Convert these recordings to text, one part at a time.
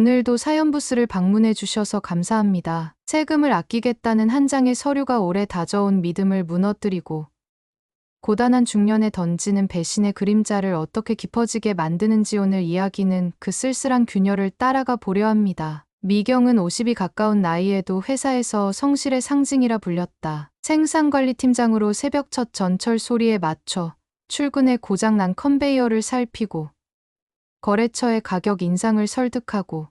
오늘도 사연부스를 방문해 주셔서 감사합니다. 세금을 아끼겠다는 한 장의 서류가 오래 다져온 믿음을 무너뜨리고 고단한 중년에 던지는 배신의 그림자를 어떻게 깊어지게 만드는지 오늘 이야기는 그 쓸쓸한 균열을 따라가 보려 합니다. 미경은 50이 가까운 나이에도 회사에서 성실의 상징이라 불렸다. 생산관리팀장으로 새벽 첫 전철 소리에 맞춰 출근해 고장난 컨베이어를 살피고 거래처의 가격 인상을 설득하고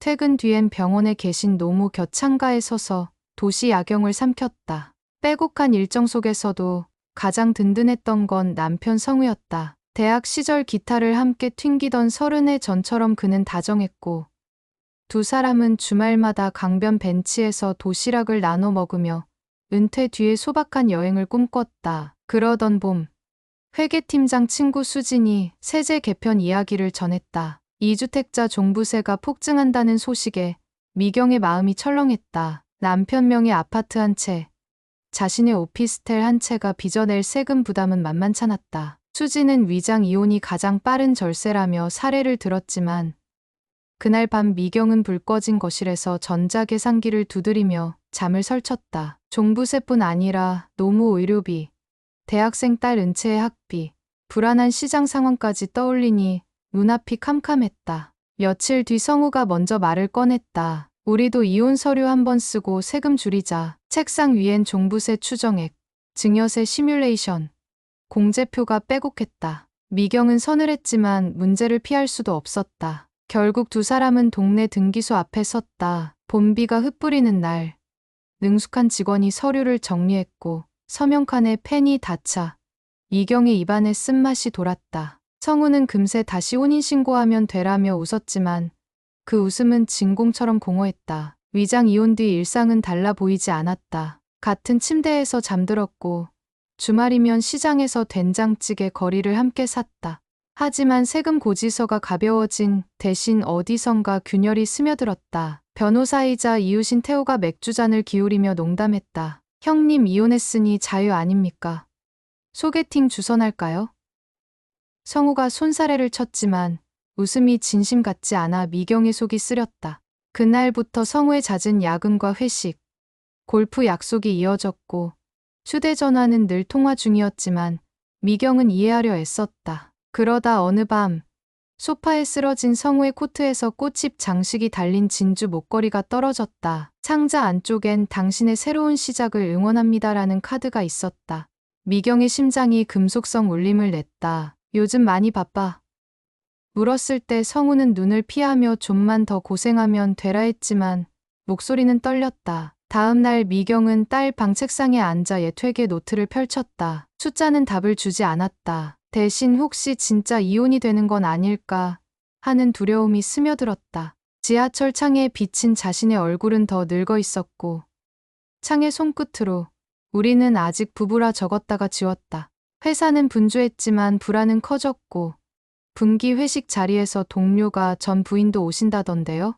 퇴근 뒤엔 병원에 계신 노무 곁 창가에 서서 도시 야경을 삼켰다. 빼곡한 일정 속에서도 가장 든든했던 건 남편 성우였다. 대학 시절 기타를 함께 튕기던 30해 전처럼 그는 다정했고 두 사람은 주말마다 강변 벤치에서 도시락을 나눠 먹으며 은퇴 뒤에 소박한 여행을 꿈꿨다. 그러던 봄 회계팀장 친구 수진이 세제 개편 이야기를 전했다. 2주택자 종부세가 폭증한다는 소식에 미경의 마음이 철렁했다. 남편 명의 아파트 한 채, 자신의 오피스텔 한 채가 빚어낼 세금 부담은 만만찮았다. 수지는 위장 이혼이 가장 빠른 절세라며 사례를 들었지만 그날 밤 미경은 불 꺼진 거실에서 전자계산기를 두드리며 잠을 설쳤다. 종부세뿐 아니라 노무 의료비, 대학생 딸 은채의 학비, 불안한 시장 상황까지 떠올리니 눈앞이 캄캄했다. 며칠 뒤 성우가 먼저 말을 꺼냈다. 우리도 이혼 서류 한번 쓰고 세금 줄이자. 책상 위엔 종부세 추정액, 증여세 시뮬레이션, 공제표가 빼곡했다. 미경은 서늘했지만 문제를 피할 수도 없었다. 결국 두 사람은 동네 등기소 앞에 섰다. 봄비가 흩뿌리는 날, 능숙한 직원이 서류를 정리했고 서명칸에 펜이 닿자 미경의 입안에 쓴맛이 돌았다. 성우는 금세 다시 혼인신고하면 되라며 웃었지만 그 웃음은 진공처럼 공허했다. 위장 이혼 뒤 일상은 달라 보이지 않았다. 같은 침대에서 잠들었고 주말이면 시장에서 된장찌개 거리를 함께 샀다. 하지만 세금 고지서가 가벼워진 대신 어디선가 균열이 스며들었다. 변호사이자 이웃인 태호가 맥주잔을 기울이며 농담했다. 형님 이혼했으니 자유 아닙니까? 소개팅 주선할까요? 성우가 손사래를 쳤지만 웃음이 진심 같지 않아 미경의 속이 쓰렸다. 그날부터 성우의 잦은 야근과 회식, 골프 약속이 이어졌고 휴대전화는 늘 통화 중이었지만 미경은 이해하려 애썼다. 그러다 어느 밤 소파에 쓰러진 성우의 코트에서 꽃잎 장식이 달린 진주 목걸이가 떨어졌다. 상자 안쪽엔 당신의 새로운 시작을 응원합니다라는 카드가 있었다. 미경의 심장이 금속성 울림을 냈다. 요즘 많이 바빠. 물었을 때 성우는 눈을 피하며 좀만 더 고생하면 되라 했지만 목소리는 떨렸다. 다음 날 미경은 딸 방 책상에 앉아 예퇴계 노트를 펼쳤다. 숫자는 답을 주지 않았다. 대신 혹시 진짜 이혼이 되는 건 아닐까 하는 두려움이 스며들었다. 지하철 창에 비친 자신의 얼굴은 더 늙어 있었고 창의 손끝으로 우리는 아직 부부라 적었다가 지웠다. 회사는 분주했지만 불안은 커졌고 분기 회식 자리에서 동료가 전 부인도 오신다던데요?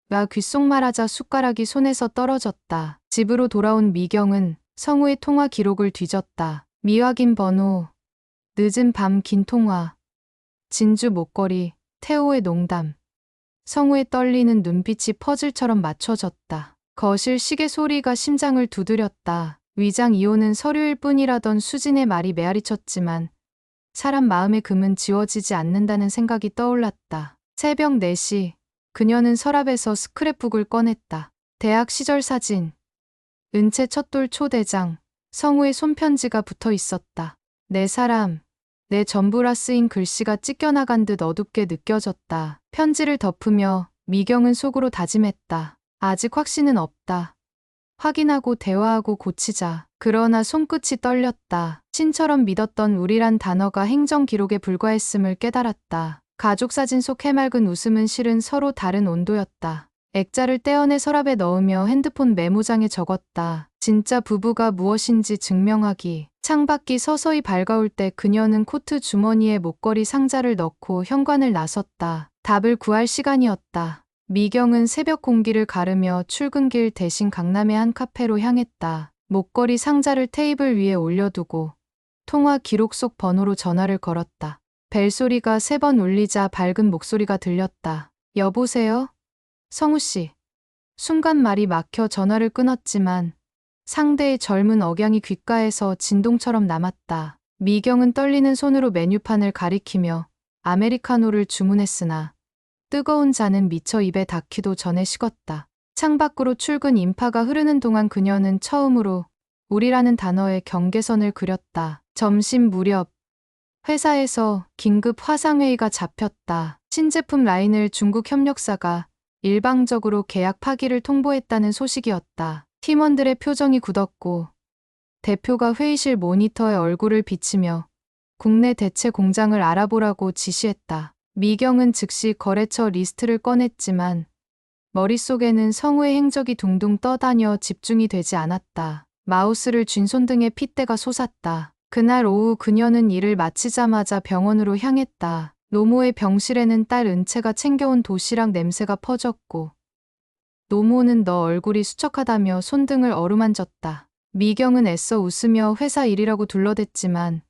나 귓속말하자 숟가락이 손에서 떨어졌다. 집으로 돌아온 미경은 성우의 통화 기록을 뒤졌다. 미확인 번호, 늦은 밤 긴 통화, 진주 목걸이, 태호의 농담. 성우의 떨리는 눈빛이 퍼즐처럼 맞춰졌다. 거실 시계 소리가 심장을 두드렸다. 위장 이혼은 서류일 뿐이라던 수진의 말이 메아리쳤지만 사람 마음의 금은 지워지지 않는다는 생각이 떠올랐다. 새벽 4시, 그녀는 서랍에서 스크랩북을 꺼냈다. 대학 시절 사진, 은채 첫돌 초대장, 성우의 손편지가 붙어 있었다. 내 사람, 내 전부라 쓰인 글씨가 찢겨나간 듯 어둡게 느껴졌다. 편지를 덮으며 미경은 속으로 다짐했다. 아직 확신은 없다. 확인하고 대화하고 고치자. 그러나 손끝이 떨렸다. 신처럼 믿었던 우리란 단어가 행정 기록에 불과했음을 깨달았다. 가족 사진 속 해맑은 웃음은 실은 서로 다른 온도였다. 액자를 떼어내 서랍에 넣으며 핸드폰 메모장에 적었다. 진짜 부부가 무엇인지 증명하기. 창밖이 서서히 밝아올 때 그녀는 코트 주머니에 목걸이 상자를 넣고 현관을 나섰다. 답을 구할 시간이었다. 미경은 새벽 공기를 가르며 출근길 대신 강남의 한 카페로 향했다. 목걸이 상자를 테이블 위에 올려두고 통화 기록 속 번호로 전화를 걸었다. 벨소리가 3번 울리자 밝은 목소리가 들렸다. 여보세요? 성우 씨. 순간 말이 막혀 전화를 끊었지만 상대의 젊은 억양이 귓가에서 진동처럼 남았다. 미경은 떨리는 손으로 메뉴판을 가리키며 아메리카노를 주문했으나 뜨거운 잔은 미처 입에 닿기도 전에 식었다. 창밖으로 출근 인파가 흐르는 동안 그녀는 처음으로 우리라는 단어의 경계선을 그렸다. 점심 무렵 회사에서 긴급 화상회의가 잡혔다. 신제품 라인을 중국 협력사가 일방적으로 계약 파기를 통보했다는 소식이었다. 팀원들의 표정이 굳었고 대표가 회의실 모니터에 얼굴을 비치며 국내 대체 공장을 알아보라고 지시했다. 미경은 즉시 거래처 리스트를 꺼냈지만 머릿속에는 성우의 행적이 둥둥 떠다녀 집중이 되지 않았다. 마우스를 쥔 손등에 핏대가 솟았다. 그날 오후 그녀는 일을 마치자마자 병원으로 향했다. 노모의 병실에는 딸 은채가 챙겨온 도시락 냄새가 퍼졌고 노모는 너 얼굴이 수척하다며 손등을 어루만졌다. 미경은 애써 웃으며 회사 일이라고 둘러댔지만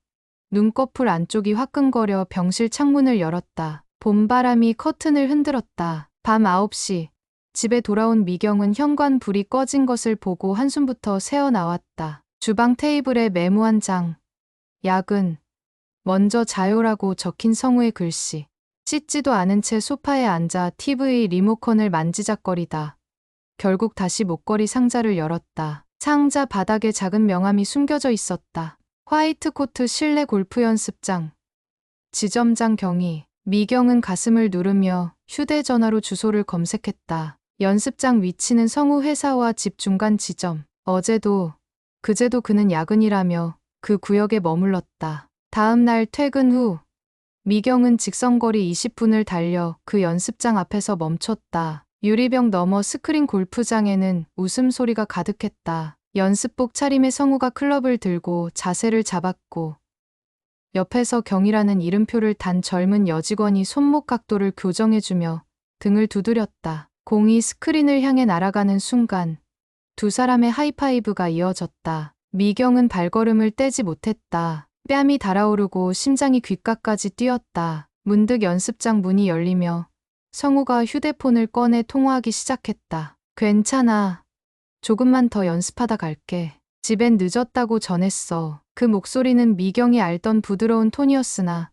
눈꺼풀 안쪽이 화끈거려 병실 창문을 열었다. 봄바람이 커튼을 흔들었다. 밤 9시 집에 돌아온 미경은 현관불이 꺼진 것을 보고 한숨부터 새어나왔다. 주방 테이블에 메모 한 장, 야근, 먼저 자요라고 적힌 성우의 글씨. 씻지도 않은 채 소파에 앉아 TV 리모컨을 만지작거리다. 결국 다시 목걸이 상자를 열었다. 상자 바닥에 작은 명함이 숨겨져 있었다. 화이트 코트 실내 골프 연습장. 지점장 경위. 미경은 가슴을 누르며 휴대전화로 주소를 검색했다. 연습장 위치는 성우 회사와 집 중간 지점. 어제도 그제도 그는 야근이라며 그 구역에 머물렀다. 다음 날 퇴근 후 미경은 직선거리 20분을 달려 그 연습장 앞에서 멈췄다. 유리병 너머 스크린 골프장에는 웃음소리가 가득했다. 연습복 차림의 성우가 클럽을 들고 자세를 잡았고 옆에서 경이라는 이름표를 단 젊은 여직원이 손목 각도를 교정해주며 등을 두드렸다. 공이 스크린을 향해 날아가는 순간 두 사람의 하이파이브가 이어졌다. 미경은 발걸음을 떼지 못했다. 뺨이 달아오르고 심장이 귓가까지 뛰었다. 문득 연습장 문이 열리며 성우가 휴대폰을 꺼내 통화하기 시작했다. 괜찮아. 조금만 더 연습하다 갈게. 집엔 늦었다고 전했어. 그 목소리는 미경이 알던 부드러운 톤이었으나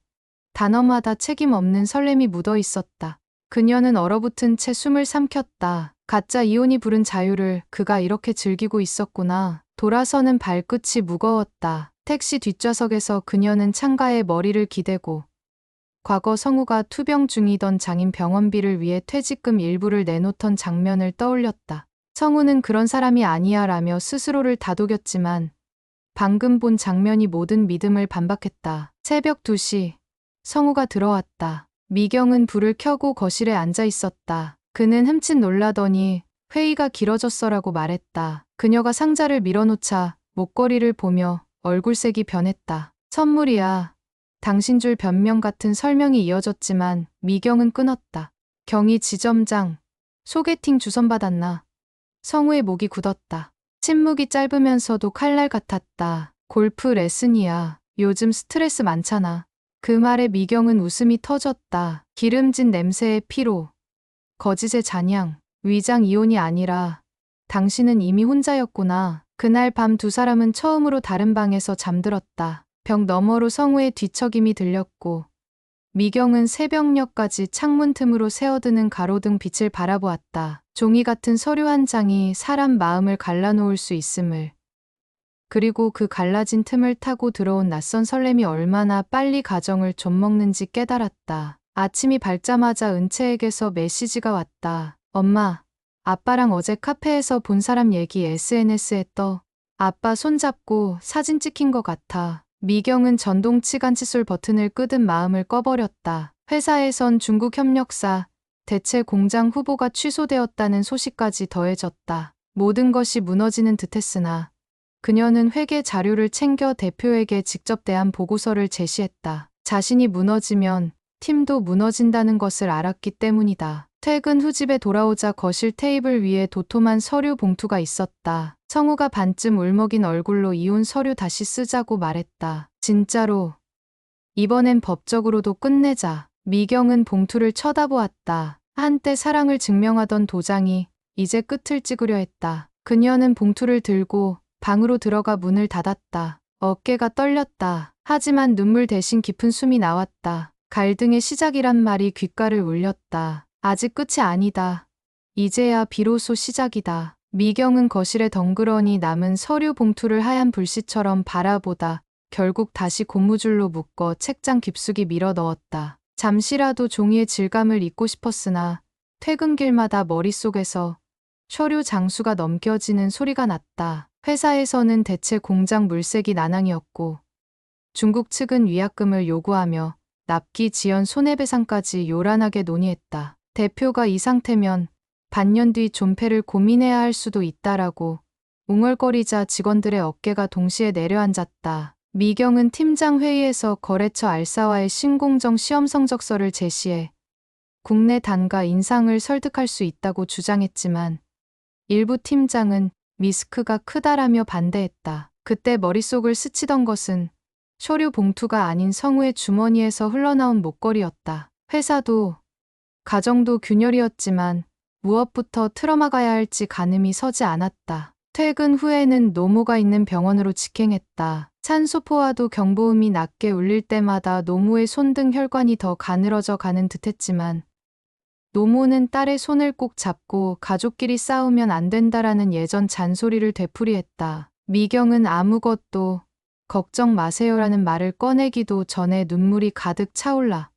단어마다 책임 없는 설렘이 묻어 있었다. 그녀는 얼어붙은 채 숨을 삼켰다. 가짜 이온이 부른 자유를 그가 이렇게 즐기고 있었구나. 돌아서는 발끝이 무거웠다. 택시 뒷좌석에서 그녀는 창가에 머리를 기대고 과거 성우가 투병 중이던 장인 병원비를 위해 퇴직금 일부를 내놓던 장면을 떠올렸다. 성우는 그런 사람이 아니야 라며 스스로를 다독였지만 방금 본 장면이 모든 믿음을 반박했다. 새벽 2시 성우가 들어왔다. 미경은 불을 켜고 거실에 앉아 있었다. 그는 흠칫 놀라더니 회의가 길어졌어라고 말했다. 그녀가 상자를 밀어놓자 목걸이를 보며 얼굴색이 변했다. 선물이야. 당신 줄 변명 같은 설명이 이어졌지만 미경은 끊었다. 경희 지점장, 소개팅 주선받았나? 성우의 목이 굳었다. 침묵이 짧으면서도 칼날 같았다. 골프 레슨이야. 요즘 스트레스 많잖아. 그 말에 미경은 웃음이 터졌다. 기름진 냄새의 피로, 거짓의 잔향, 위장 이혼이 아니라 당신은 이미 혼자였구나. 그날 밤 두 사람은 처음으로 다른 방에서 잠들었다. 벽 너머로 성우의 뒤척임이 들렸고 미경은 새벽녘까지 창문 틈으로 새어드는 가로등 빛을 바라보았다. 종이 같은 서류 한 장이 사람 마음을 갈라놓을 수 있음을. 그리고 그 갈라진 틈을 타고 들어온 낯선 설렘이 얼마나 빨리 가정을 좀먹는지 깨달았다. 아침이 밝자마자 은채에게서 메시지가 왔다. 엄마, 아빠랑 어제 카페에서 본 사람 얘기 SNS에 떠. 아빠 손잡고 사진 찍힌 것 같아. 미경은 전동 치간 칫솔 버튼을 끄듯 마음을 꺼버렸다. 회사에선 중국 협력사 대체 공장 후보가 취소되었다는 소식까지 더해졌다. 모든 것이 무너지는 듯했으나 그녀는 회계 자료를 챙겨 대표에게 직접 대한 보고서를 제시했다. 자신이 무너지면 팀도 무너진다는 것을 알았기 때문이다. 퇴근 후 집에 돌아오자 거실 테이블 위에 도톰한 서류 봉투가 있었다. 성우가 반쯤 울먹인 얼굴로 이혼 서류 다시 쓰자고 말했다. 진짜로. 이번엔 법적으로도 끝내자. 미경은 봉투를 쳐다보았다. 한때 사랑을 증명하던 도장이 이제 끝을 찍으려 했다. 그녀는 봉투를 들고 방으로 들어가 문을 닫았다. 어깨가 떨렸다. 하지만 눈물 대신 깊은 숨이 나왔다. 갈등의 시작이란 말이 귓가를 울렸다. 아직 끝이 아니다. 이제야 비로소 시작이다. 미경은 거실에 덩그러니 남은 서류 봉투를 하얀 불씨처럼 바라보다 결국 다시 고무줄로 묶어 책장 깊숙이 밀어 넣었다. 잠시라도 종이의 질감을 잊고 싶었으나 퇴근길마다 머릿속에서 서류 장수가 넘겨지는 소리가 났다. 회사에서는 대체 공장 물색이 난항이었고 중국 측은 위약금을 요구하며 납기 지연 손해배상까지 요란하게 논의했다. 대표가 이 상태면 반년 뒤 존폐를 고민해야 할 수도 있다라고 웅얼거리자 직원들의 어깨가 동시에 내려앉았다. 미경은 팀장 회의에서 거래처 알사와의 신공정 시험 성적서를 제시해 국내 단가 인상을 설득할 수 있다고 주장했지만 일부 팀장은 리스크가 크다라며 반대했다. 그때 머릿속을 스치던 것은 서류 봉투가 아닌 성우의 주머니에서 흘러나온 목걸이였다. 회사도 가정도 균열이었지만 무엇부터 틀어막아야 할지 가늠이 서지 않았다. 퇴근 후에는 노모가 있는 병원으로 직행했다. 산소포와도 경보음이 낮게 울릴 때마다 노모의 손등 혈관이 더 가늘어져 가는 듯했지만 노모는 딸의 손을 꼭 잡고 가족끼리 싸우면 안 된다라는 예전 잔소리를 되풀이했다. 미경은 아무것도 걱정 마세요라는 말을 꺼내기도 전에 눈물이 가득 차올라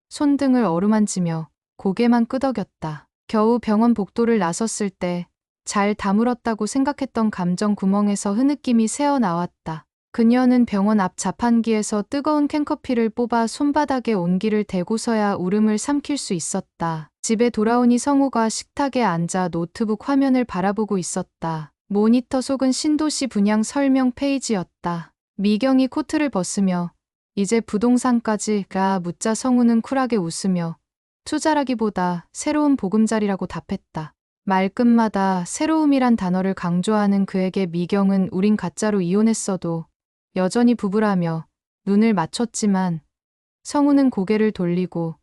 손등을 어루만지며 고개만 끄덕였다. 겨우 병원 복도를 나섰을 때 잘 다물었다고 생각했던 감정 구멍에서 흐느낌이 새어나왔다. 그녀는 병원 앞 자판기에서 뜨거운 캔커피를 뽑아 손바닥에 온기를 대고서야 울음을 삼킬 수 있었다. 집에 돌아오니 성우가 식탁에 앉아 노트북 화면을 바라보고 있었다. 모니터 속은 신도시 분양 설명 페이지였다. 미경이 코트를 벗으며 이제 부동산까지라 묻자 성우는 쿨하게 웃으며 투자라기보다 새로운 보금자리라고 답했다. 말끝마다 새로움이란 단어를 강조하는 그에게 미경은 우린 가짜로 이혼했어도 여전히 부부라며 눈을 맞췄지만 성우는 고개를 돌리고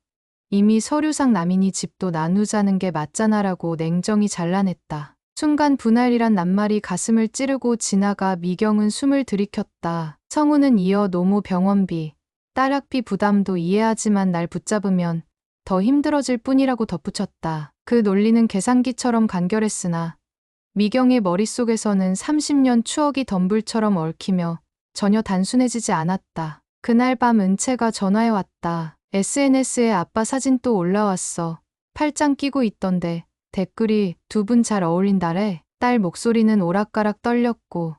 이미 서류상 남인이 집도 나누자는 게 맞잖아라고 냉정히 잘라냈다. 순간 분할이란 낱말이 가슴을 찌르고 지나가 미경은 숨을 들이켰다. 성우는 이어 노모 병원비, 딸 학비 부담도 이해하지만 날 붙잡으면 더 힘들어질 뿐이라고 덧붙였다. 그 논리는 계산기처럼 간결했으나 미경의 머릿속에서는 30년 추억이 덤불처럼 얽히며 전혀 단순해지지 않았다. 그날 밤 은채가 전화해왔다. SNS에 아빠 사진 또 올라왔어. 팔짱 끼고 있던데 댓글이 두 분 잘 어울린다래. 딸 목소리는 오락가락 떨렸고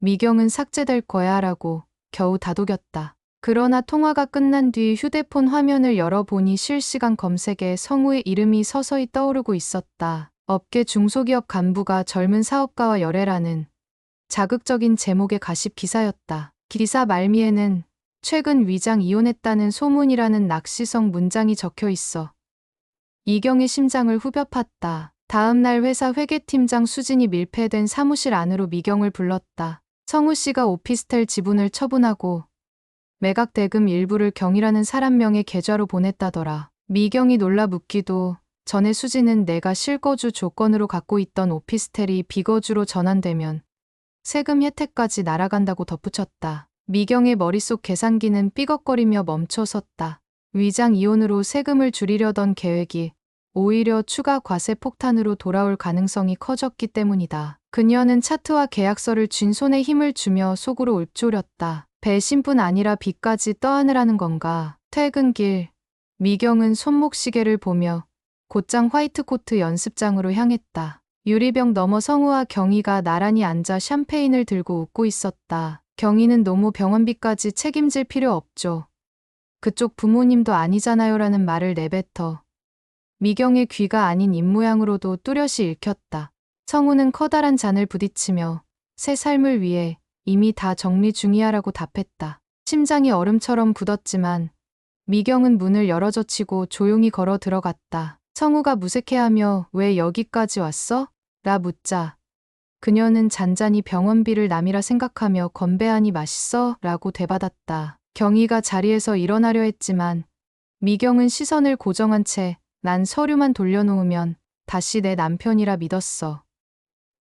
미경은 삭제될 거야 라고 겨우 다독였다. 그러나 통화가 끝난 뒤 휴대폰 화면을 열어보니 실시간 검색에 성우의 이름이 서서히 떠오르고 있었다. 업계 중소기업 간부가 젊은 사업가와 열애라는 자극적인 제목의 가십 기사였다. 기사 말미에는 최근 위장 이혼했다는 소문이라는 낚시성 문장이 적혀 있어 이경의 심장을 후벼 팠다. 다음 날 회사 회계팀장 수진이 밀폐된 사무실 안으로 미경을 불렀다. 성우 씨가 오피스텔 지분을 처분하고 매각 대금 일부를 경이라는 사람 명의 계좌로 보냈다더라. 미경이 놀라 묻기도 전에 수진은 내가 실거주 조건으로 갖고 있던 오피스텔이 비거주로 전환되면 세금 혜택까지 날아간다고 덧붙였다. 미경의 머릿속 계산기는 삐걱거리며 멈춰섰다. 위장 이혼으로 세금을 줄이려던 계획이 오히려 추가 과세 폭탄으로 돌아올 가능성이 커졌기 때문이다. 그녀는 차트와 계약서를 쥔 손에 힘을 주며 속으로 읊조렸다. 배신뿐 아니라 빚까지 떠안으라는 건가. 퇴근길 미경은 손목시계를 보며 곧장 화이트코트 연습장으로 향했다. 유리병 너머 성우와 경희가 나란히 앉아 샴페인을 들고 웃고 있었다. 경희는 노모 병원비까지 책임질 필요 없죠. 그쪽 부모님도 아니잖아요 라는 말을 내뱉어 미경의 귀가 아닌 입모양으로도 뚜렷이 읽혔다. 성우는 커다란 잔을 부딪히며 새 삶을 위해 이미 다 정리 중이야라고 답했다. 심장이 얼음처럼 굳었지만 미경은 문을 열어젖히고 조용히 걸어 들어갔다. 성우가 무색해하며 왜 여기까지 왔어? 라 묻자 그녀는 잔잔히 병원비를 남이라 생각하며 건배하니 맛있어? 라고 되받았다. 경희가 자리에서 일어나려 했지만 미경은 시선을 고정한 채 난 서류만 돌려놓으면 다시 내 남편이라 믿었어.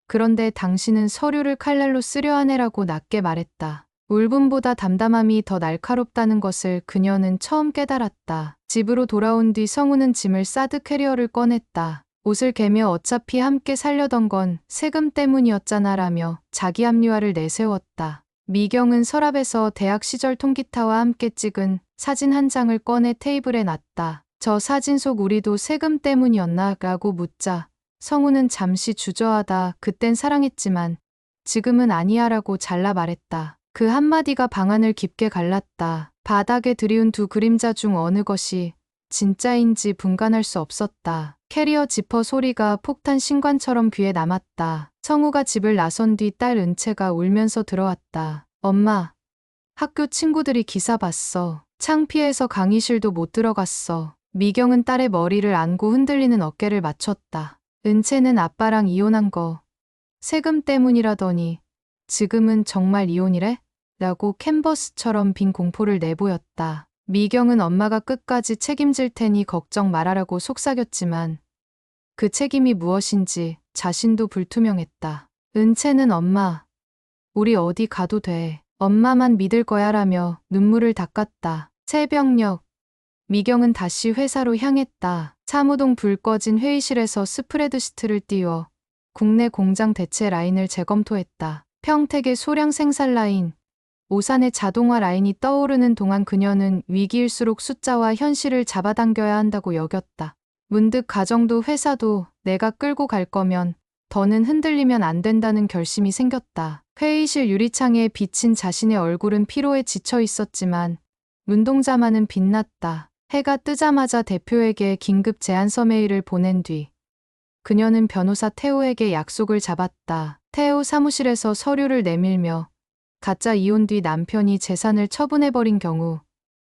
그런데 당신은 서류를 칼날로 쓰려 하네라고 낮게 말했다. 울분보다 담담함이 더 날카롭다는 것을 그녀는 처음 깨달았다. 집으로 돌아온 뒤 성우는 짐을 싸듯 캐리어를 꺼냈다. 옷을 개며 어차피 함께 살려던 건 세금 때문이었잖아라며 자기 합리화를 내세웠다. 미경은 서랍에서 대학 시절 통기타와 함께 찍은 사진 한 장을 꺼내 테이블에 놨다. 저 사진 속 우리도 세금 때문이었나? 라고 묻자 성우는 잠시 주저하다 그땐 사랑했지만 지금은 아니야 라고 잘라 말했다. 그 한마디가 방안을 깊게 갈랐다. 바닥에 들이운 두 그림자 중 어느 것이 진짜인지 분간할 수 없었다. 캐리어 지퍼 소리가 폭탄 신관처럼 귀에 남았다. 성우가 집을 나선 뒤 딸 은채가 울면서 들어왔다. 엄마, 학교 친구들이 기사 봤어. 창피해서 강의실도 못 들어갔어. 미경은 딸의 머리를 안고 흔들리는 어깨를 맞췄다. 은채는 아빠랑 이혼한 거 세금 때문이라더니 지금은 정말 이혼이래? 라고 캔버스처럼 빈 공포를 내보였다. 미경은 엄마가 끝까지 책임질 테니 걱정 말아라고 속삭였지만 그 책임이 무엇인지 자신도 불투명했다. 은채는 엄마, 우리 어디 가도 돼. 엄마만 믿을 거야 라며 눈물을 닦았다. 새벽녘, 미경은 다시 회사로 향했다. 사무동 불 꺼진 회의실에서 스프레드시트를 띄워 국내 공장 대체 라인을 재검토했다. 평택의 소량 생산 라인, 오산의 자동화 라인이 떠오르는 동안 그녀는 위기일수록 숫자와 현실을 잡아당겨야 한다고 여겼다. 문득 가정도 회사도 내가 끌고 갈 거면 더는 흔들리면 안 된다는 결심이 생겼다. 회의실 유리창에 비친 자신의 얼굴은 피로에 지쳐 있었지만 눈동자만은 빛났다. 해가 뜨자마자 대표에게 긴급 제안서 메일을 보낸 뒤 그녀는 변호사 태호에게 약속을 잡았다. 태호 사무실에서 서류를 내밀며 가짜 이혼 뒤 남편이 재산을 처분해버린 경우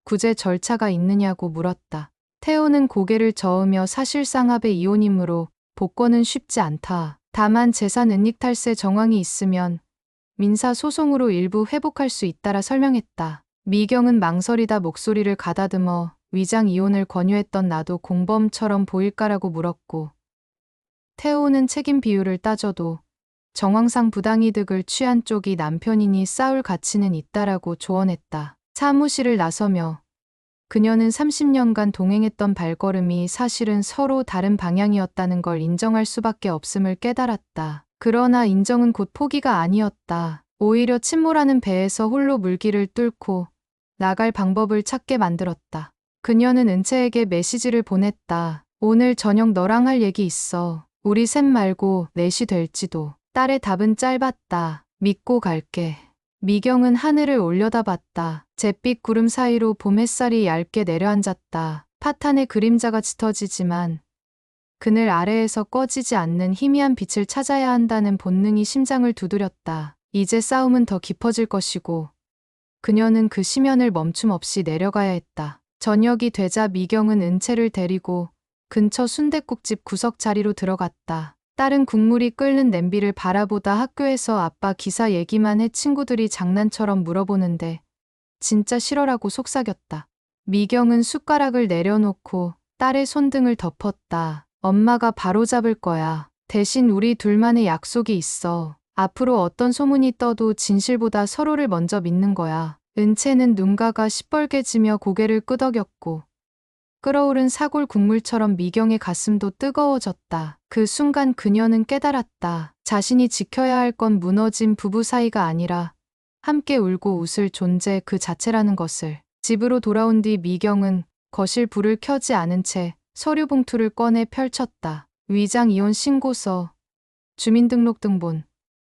구제 절차가 있느냐고 물었다. 태호는 고개를 저으며 사실상 합의 이혼이므로 복권은 쉽지 않다. 다만 재산 은닉 탈세 정황이 있으면 민사 소송으로 일부 회복할 수 있다라 설명했다. 미경은 망설이다 목소리를 가다듬어 위장 이혼을 권유했던 나도 공범처럼 보일까라고 물었고 태호는 책임 비율을 따져도 정황상 부당이득을 취한 쪽이 남편이니 싸울 가치는 있다라고 조언했다. 사무실을 나서며 그녀는 30년간 동행했던 발걸음이 사실은 서로 다른 방향이었다는 걸 인정할 수밖에 없음을 깨달았다. 그러나 인정은 곧 포기가 아니었다. 오히려 침몰하는 배에서 홀로 물길을 뚫고 나갈 방법을 찾게 만들었다. 그녀는 은채에게 메시지를 보냈다. 오늘 저녁 너랑 할 얘기 있어. 우리 셋 말고 넷이 될지도. 딸의 답은 짧았다. 믿고 갈게. 미경은 하늘을 올려다봤다. 잿빛 구름 사이로 봄 햇살이 얇게 내려앉았다. 파탄의 그림자가 짙어지지만 그늘 아래에서 꺼지지 않는 희미한 빛을 찾아야 한다는 본능이 심장을 두드렸다. 이제 싸움은 더 깊어질 것이고 그녀는 그 심연을 멈춤 없이 내려가야 했다. 저녁이 되자 미경은 은채를 데리고 근처 순댓국집 구석 자리로 들어갔다. 딸은 국물이 끓는 냄비를 바라보다 학교에서 아빠 기사 얘기만 해 친구들이 장난처럼 물어보는데 진짜 싫어라고 속삭였다. 미경은 숟가락을 내려놓고 딸의 손등을 덮었다. 엄마가 바로잡을 거야. 대신 우리 둘만의 약속이 있어. 앞으로 어떤 소문이 떠도 진실보다 서로를 먼저 믿는 거야. 은채는 눈가가 시뻘개지며 고개를 끄덕였고 끓어오른 사골 국물처럼 미경의 가슴도 뜨거워졌다. 그 순간 그녀는 깨달았다. 자신이 지켜야 할 건 무너진 부부 사이가 아니라 함께 울고 웃을 존재 그 자체라는 것을. 집으로 돌아온 뒤 미경은 거실 불을 켜지 않은 채 서류 봉투를 꺼내 펼쳤다. 위장 이혼 신고서, 주민등록등본,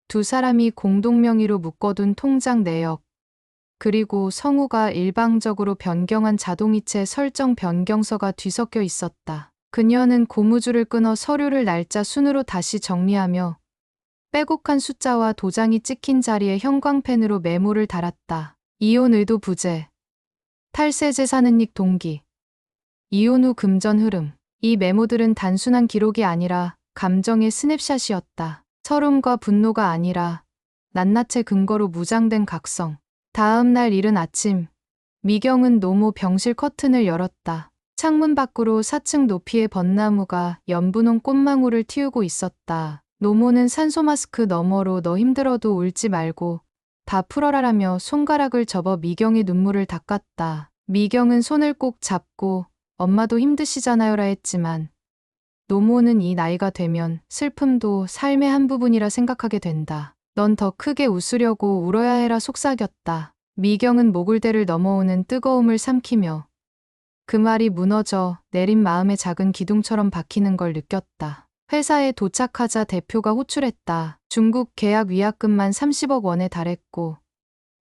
두 사람이 공동 명의로 묶어둔 통장 내역, 그리고 성우가 일방적으로 변경한 자동이체 설정 변경서가 뒤섞여 있었다. 그녀는 고무줄을 끊어 서류를 날짜 순으로 다시 정리하며 빼곡한 숫자와 도장이 찍힌 자리에 형광펜으로 메모를 달았다. 이혼 의도 부재, 탈세 재산 은닉 동기, 이혼 후 금전 흐름. 이 메모들은 단순한 기록이 아니라 감정의 스냅샷이었다. 서름과 분노가 아니라 낱낱의 근거로 무장된 각성. 다음 날 이른 아침, 미경은 노모 병실 커튼을 열었다. 창문 밖으로 4층 높이의 벚나무가 연분홍 꽃망울을 틔우고 있었다. 노모는 산소 마스크 너머로 너 힘들어도 울지 말고 다 풀어라라며 손가락을 접어 미경의 눈물을 닦았다. 미경은 손을 꼭 잡고 엄마도 힘드시잖아요라 했지만 노모는 이 나이가 되면 슬픔도 삶의 한 부분이라 생각하게 된다. 넌 더 크게 웃으려고 울어야 해라 속삭였다. 미경은 목을대를 넘어오는 뜨거움을 삼키며 그 말이 무너져 내린 마음의 작은 기둥처럼 박히는 걸 느꼈다. 회사에 도착하자 대표가 호출했다. 중국 계약 위약금만 30억 원에 달했고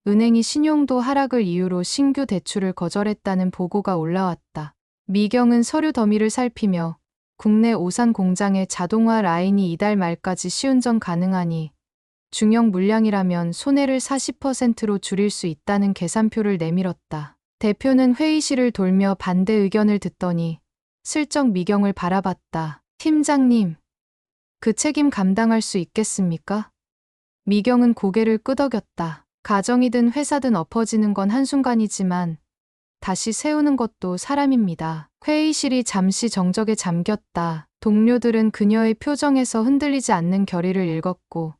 은행이 신용도 하락을 이유로 신규 대출을 거절했다는 보고가 올라왔다. 미경은 서류 더미를 살피며 국내 오산 공장의 자동화 라인이 이달 말까지 시운전 가능하니 중형 물량이라면 손해를 40%로 줄일 수 있다는 계산표를 내밀었다. 대표는 회의실을 돌며 반대 의견을 듣더니 슬쩍 미경을 바라봤다. 팀장님, 그 책임 감당할 수 있겠습니까? 미경은 고개를 끄덕였다. 가정이든 회사든 엎어지는 건 한순간이지만 다시 세우는 것도 사람입니다. 회의실이 잠시 정적에 잠겼다. 동료들은 그녀의 표정에서 흔들리지 않는 결의를 읽었고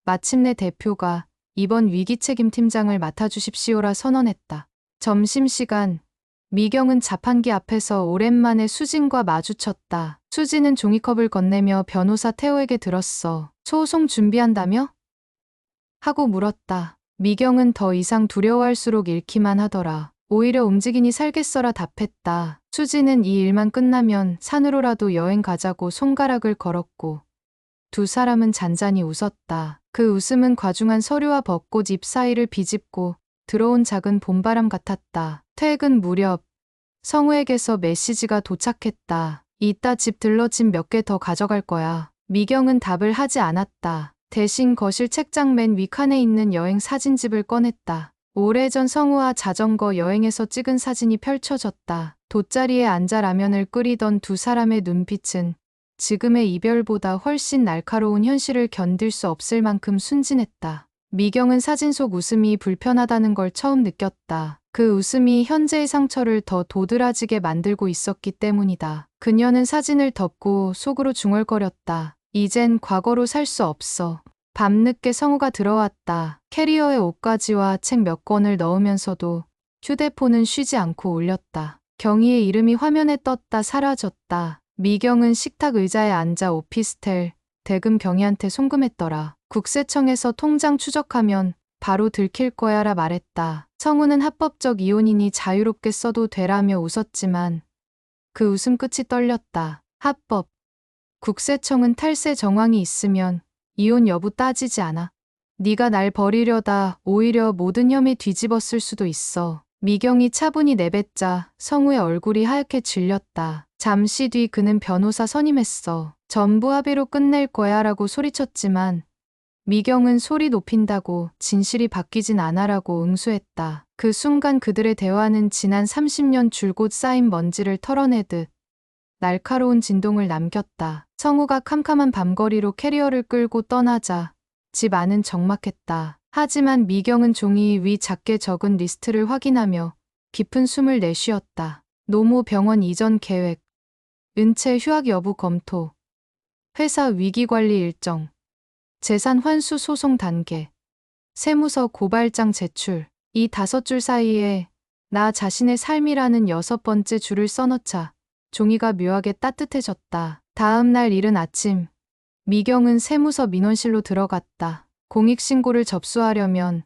마침내 대표가 이번 위기 책임 팀장을 맡아주십시오라 선언했다. 점심시간, 미경은 자판기 앞에서 오랜만에 수진과 마주쳤다. 수진은 종이컵을 건네며 변호사 태호에게 들었어. 소송 준비한다며? 하고 물었다. 미경은 더 이상 두려워할수록 잃기만 하더라. 오히려 움직이니 살겠어라 답했다. 수진은 이 일만 끝나면 산으로라도 여행 가자고 손가락을 걸었고 두 사람은 잔잔히 웃었다. 그 웃음은 과중한 서류와 벚꽃 잎 사이를 비집고 들어온 작은 봄바람 같았다. 퇴근 무렵 성우에게서 메시지가 도착했다. 이따 집 들러 짐 몇 개 더 가져갈 거야. 미경은 답을 하지 않았다. 대신 거실 책장 맨 윗칸에 있는 여행 사진집을 꺼냈다. 오래전 성우와 자전거 여행에서 찍은 사진이 펼쳐졌다. 돗자리에 앉아 라면을 끓이던 두 사람의 눈빛은 지금의 이별보다 훨씬 날카로운 현실을 견딜 수 없을 만큼 순진했다. 미경은 사진 속 웃음이 불편하다는 걸 처음 느꼈다. 그 웃음이 현재의 상처를 더 도드라지게 만들고 있었기 때문이다. 그녀는 사진을 덮고 속으로 중얼거렸다. 이젠 과거로 살 수 없어. 밤늦게 성우가 들어왔다. 캐리어에 옷가지와 책 몇 권을 넣으면서도 휴대폰은 쉬지 않고 울렸다. 경희의 이름이 화면에 떴다 사라졌다. 미경은 식탁 의자에 앉아 오피스텔 대금 경희한테 송금했더라. 국세청에서 통장 추적하면 바로 들킬 거야라 말했다. 성우는 합법적 이혼이니 자유롭게 써도 되라며 웃었지만 그 웃음 끝이 떨렸다. 합법. 국세청은 탈세 정황이 있으면 이혼 여부 따지지 않아. 네가 날 버리려다 오히려 모든 혐의 뒤집었을 수도 있어. 미경이 차분히 내뱉자 성우의 얼굴이 하얗게 질렸다. 잠시 뒤 그는 변호사 선임했어. 전부 합의로 끝낼 거야 라고 소리쳤지만 미경은 소리 높인다고 진실이 바뀌진 않아라고 응수했다. 그 순간 그들의 대화는 지난 30년 줄곧 쌓인 먼지를 털어내듯 날카로운 진동을 남겼다. 성우가 캄캄한 밤거리로 캐리어를 끌고 떠나자 집 안은 적막했다. 하지만 미경은 종이 위 작게 적은 리스트를 확인하며 깊은 숨을 내쉬었다. 노모 병원 이전 계획, 은퇴 휴학 여부 검토, 회사 위기관리 일정, 재산 환수 소송 단계, 세무서 고발장 제출. 이 5줄 사이에 나 자신의 삶이라는 6번째 줄을 써넣자 종이가 묘하게 따뜻해졌다. 다음 날 이른 아침, 미경은 세무서 민원실로 들어갔다. 공익신고를 접수하려면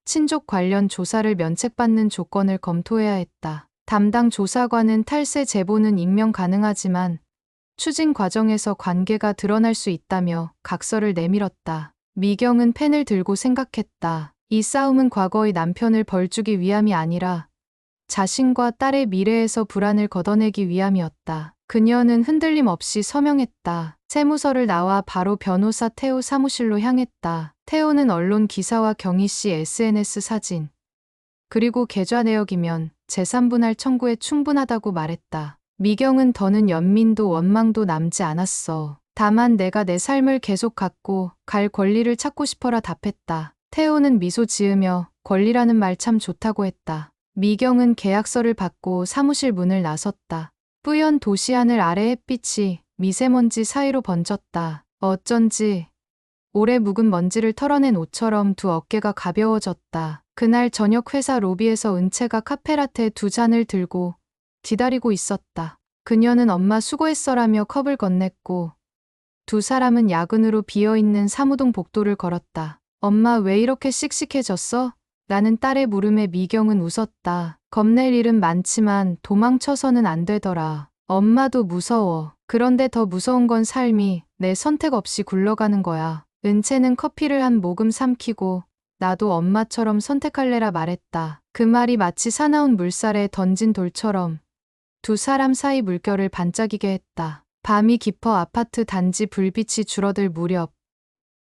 친족 관련 조사를 면책받는 조건을 검토해야 했다. 담당 조사관은 탈세 제보는 익명 가능하지만 추진 과정에서 관계가 드러날 수 있다며 각서를 내밀었다. 미경은 펜을 들고 생각했다. 이 싸움은 과거의 남편을 벌주기 위함이 아니라 자신과 딸의 미래에서 불안을 걷어내기 위함이었다. 그녀는 흔들림 없이 서명했다. 세무서를 나와 바로 변호사 태호 사무실로 향했다. 태호는 언론 기사와 경희 씨 SNS 사진, 그리고 계좌 내역이면 재산분할 청구에 충분하다고 말했다. 미경은 더는 연민도 원망도 남지 않았어. 다만 내가 내 삶을 계속 갖고 갈 권리를 찾고 싶어라 답했다. 태호는 미소 지으며 권리라는 말 참 좋다고 했다. 미경은 계약서를 받고 사무실 문을 나섰다. 뿌연 도시 하늘 아래 햇빛이 미세먼지 사이로 번졌다. 어쩐지 오래 묵은 먼지를 털어낸 옷처럼 두 어깨가 가벼워졌다. 그날 저녁 회사 로비에서 은채가 카페라테 2잔을 들고 기다리고 있었다. 그녀는 엄마 수고했어라며 컵을 건넸고 두 사람은 야근으로 비어있는 사무동 복도를 걸었다. 엄마 왜 이렇게 씩씩해졌어? 라는 딸의 물음에 미경은 웃었다. 겁낼 일은 많지만 도망쳐서는 안 되더라. 엄마도 무서워. 그런데 더 무서운 건 삶이 내 선택 없이 굴러가는 거야. 은채는 커피를 한 모금 삼키고 나도 엄마처럼 선택할래라 말했다. 그 말이 마치 사나운 물살에 던진 돌처럼 두 사람 사이 물결을 반짝이게 했다. 밤이 깊어 아파트 단지 불빛이 줄어들 무렵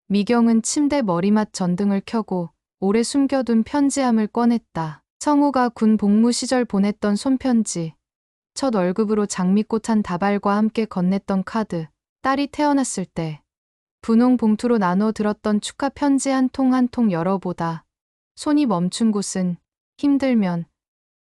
미경은 침대 머리맡 전등을 켜고 오래 숨겨둔 편지함을 꺼냈다. 성우가 군 복무 시절 보냈던 손편지, 첫 월급으로 장미꽃 한 다발과 함께 건넸던 카드, 딸이 태어났을 때 분홍 봉투로 나눠 들었던 축하 편지 한 통 한 통 열어보다 손이 멈춘 곳은 힘들면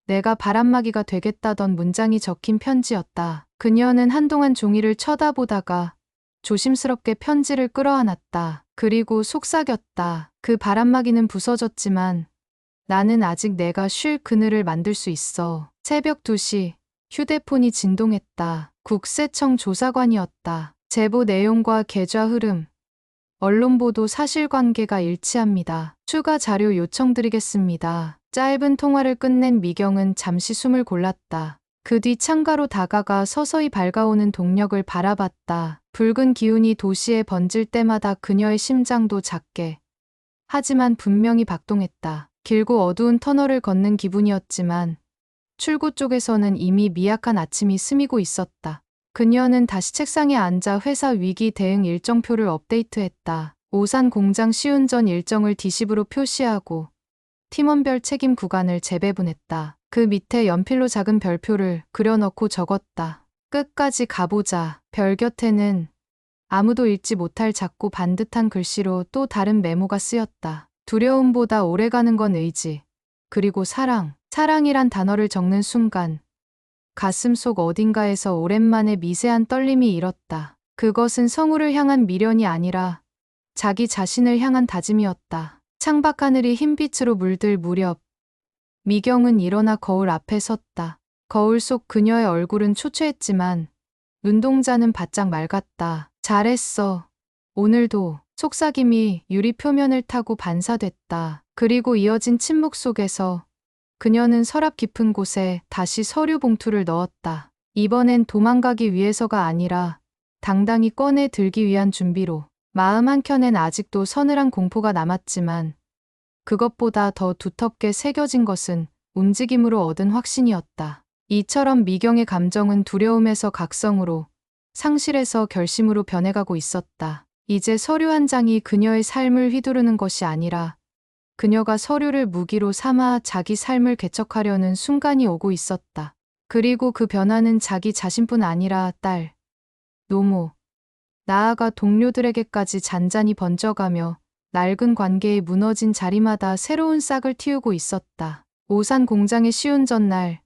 내가 바람막이가 되겠다던 문장이 적힌 편지였다. 그녀는 한동안 종이를 쳐다보다가 조심스럽게 편지를 끌어안았다. 그리고 속삭였다. 그 바람막이는 부서졌지만 나는 아직 내가 쉴 그늘을 만들 수 있어. 새벽 2시 휴대폰이 진동했다. 국세청 조사관이었다. 제보 내용과 계좌 흐름, 언론 보도 사실관계가 일치합니다. 추가 자료 요청드리겠습니다. 짧은 통화를 끝낸 미경은 잠시 숨을 골랐다. 그 뒤 창가로 다가가 서서히 밝아오는 동력을 바라봤다. 붉은 기운이 도시에 번질 때마다 그녀의 심장도 작게, 하지만 분명히 박동했다. 길고 어두운 터널을 걷는 기분이었지만 출구 쪽에서는 이미 미약한 아침이 스미고 있었다. 그녀는 다시 책상에 앉아 회사 위기 대응 일정표를 업데이트했다. 오산 공장 시운전 일정을 D십으로 표시하고 팀원별 책임 구간을 재배분했다. 그 밑에 연필로 작은 별표를 그려넣고 적었다. 끝까지 가보자. 별 곁에는 아무도 읽지 못할 작고 반듯한 글씨로 또 다른 메모가 쓰였다. 두려움보다 오래가는 건 의지, 그리고 사랑. 사랑이란 단어를 적는 순간 가슴속 어딘가에서 오랜만에 미세한 떨림이 일었다. 그것은 성우를 향한 미련이 아니라 자기 자신을 향한 다짐이었다. 창밖 하늘이 흰빛으로 물들 무렵 미경은 일어나 거울 앞에 섰다. 거울 속 그녀의 얼굴은 초췌했지만 눈동자는 바짝 맑았다. 잘했어. 오늘도. 속삭임이 유리 표면을 타고 반사됐다. 그리고 이어진 침묵 속에서 그녀는 서랍 깊은 곳에 다시 서류 봉투를 넣었다. 이번엔 도망가기 위해서가 아니라 당당히 꺼내 들기 위한 준비로. 마음 한켠엔 아직도 서늘한 공포가 남았지만 그것보다 더 두텁게 새겨진 것은 움직임으로 얻은 확신이었다. 이처럼 미경의 감정은 두려움에서 각성으로, 상실에서 결심으로 변해가고 있었다. 이제 서류 한 장이 그녀의 삶을 휘두르는 것이 아니라 그녀가 서류를 무기로 삼아 자기 삶을 개척하려는 순간이 오고 있었다. 그리고 그 변화는 자기 자신뿐 아니라 딸, 노모, 나아가 동료들에게까지 잔잔히 번져가며 낡은 관계의 무너진 자리마다 새로운 싹을 틔우고 있었다. 오산 공장의 시운전 날,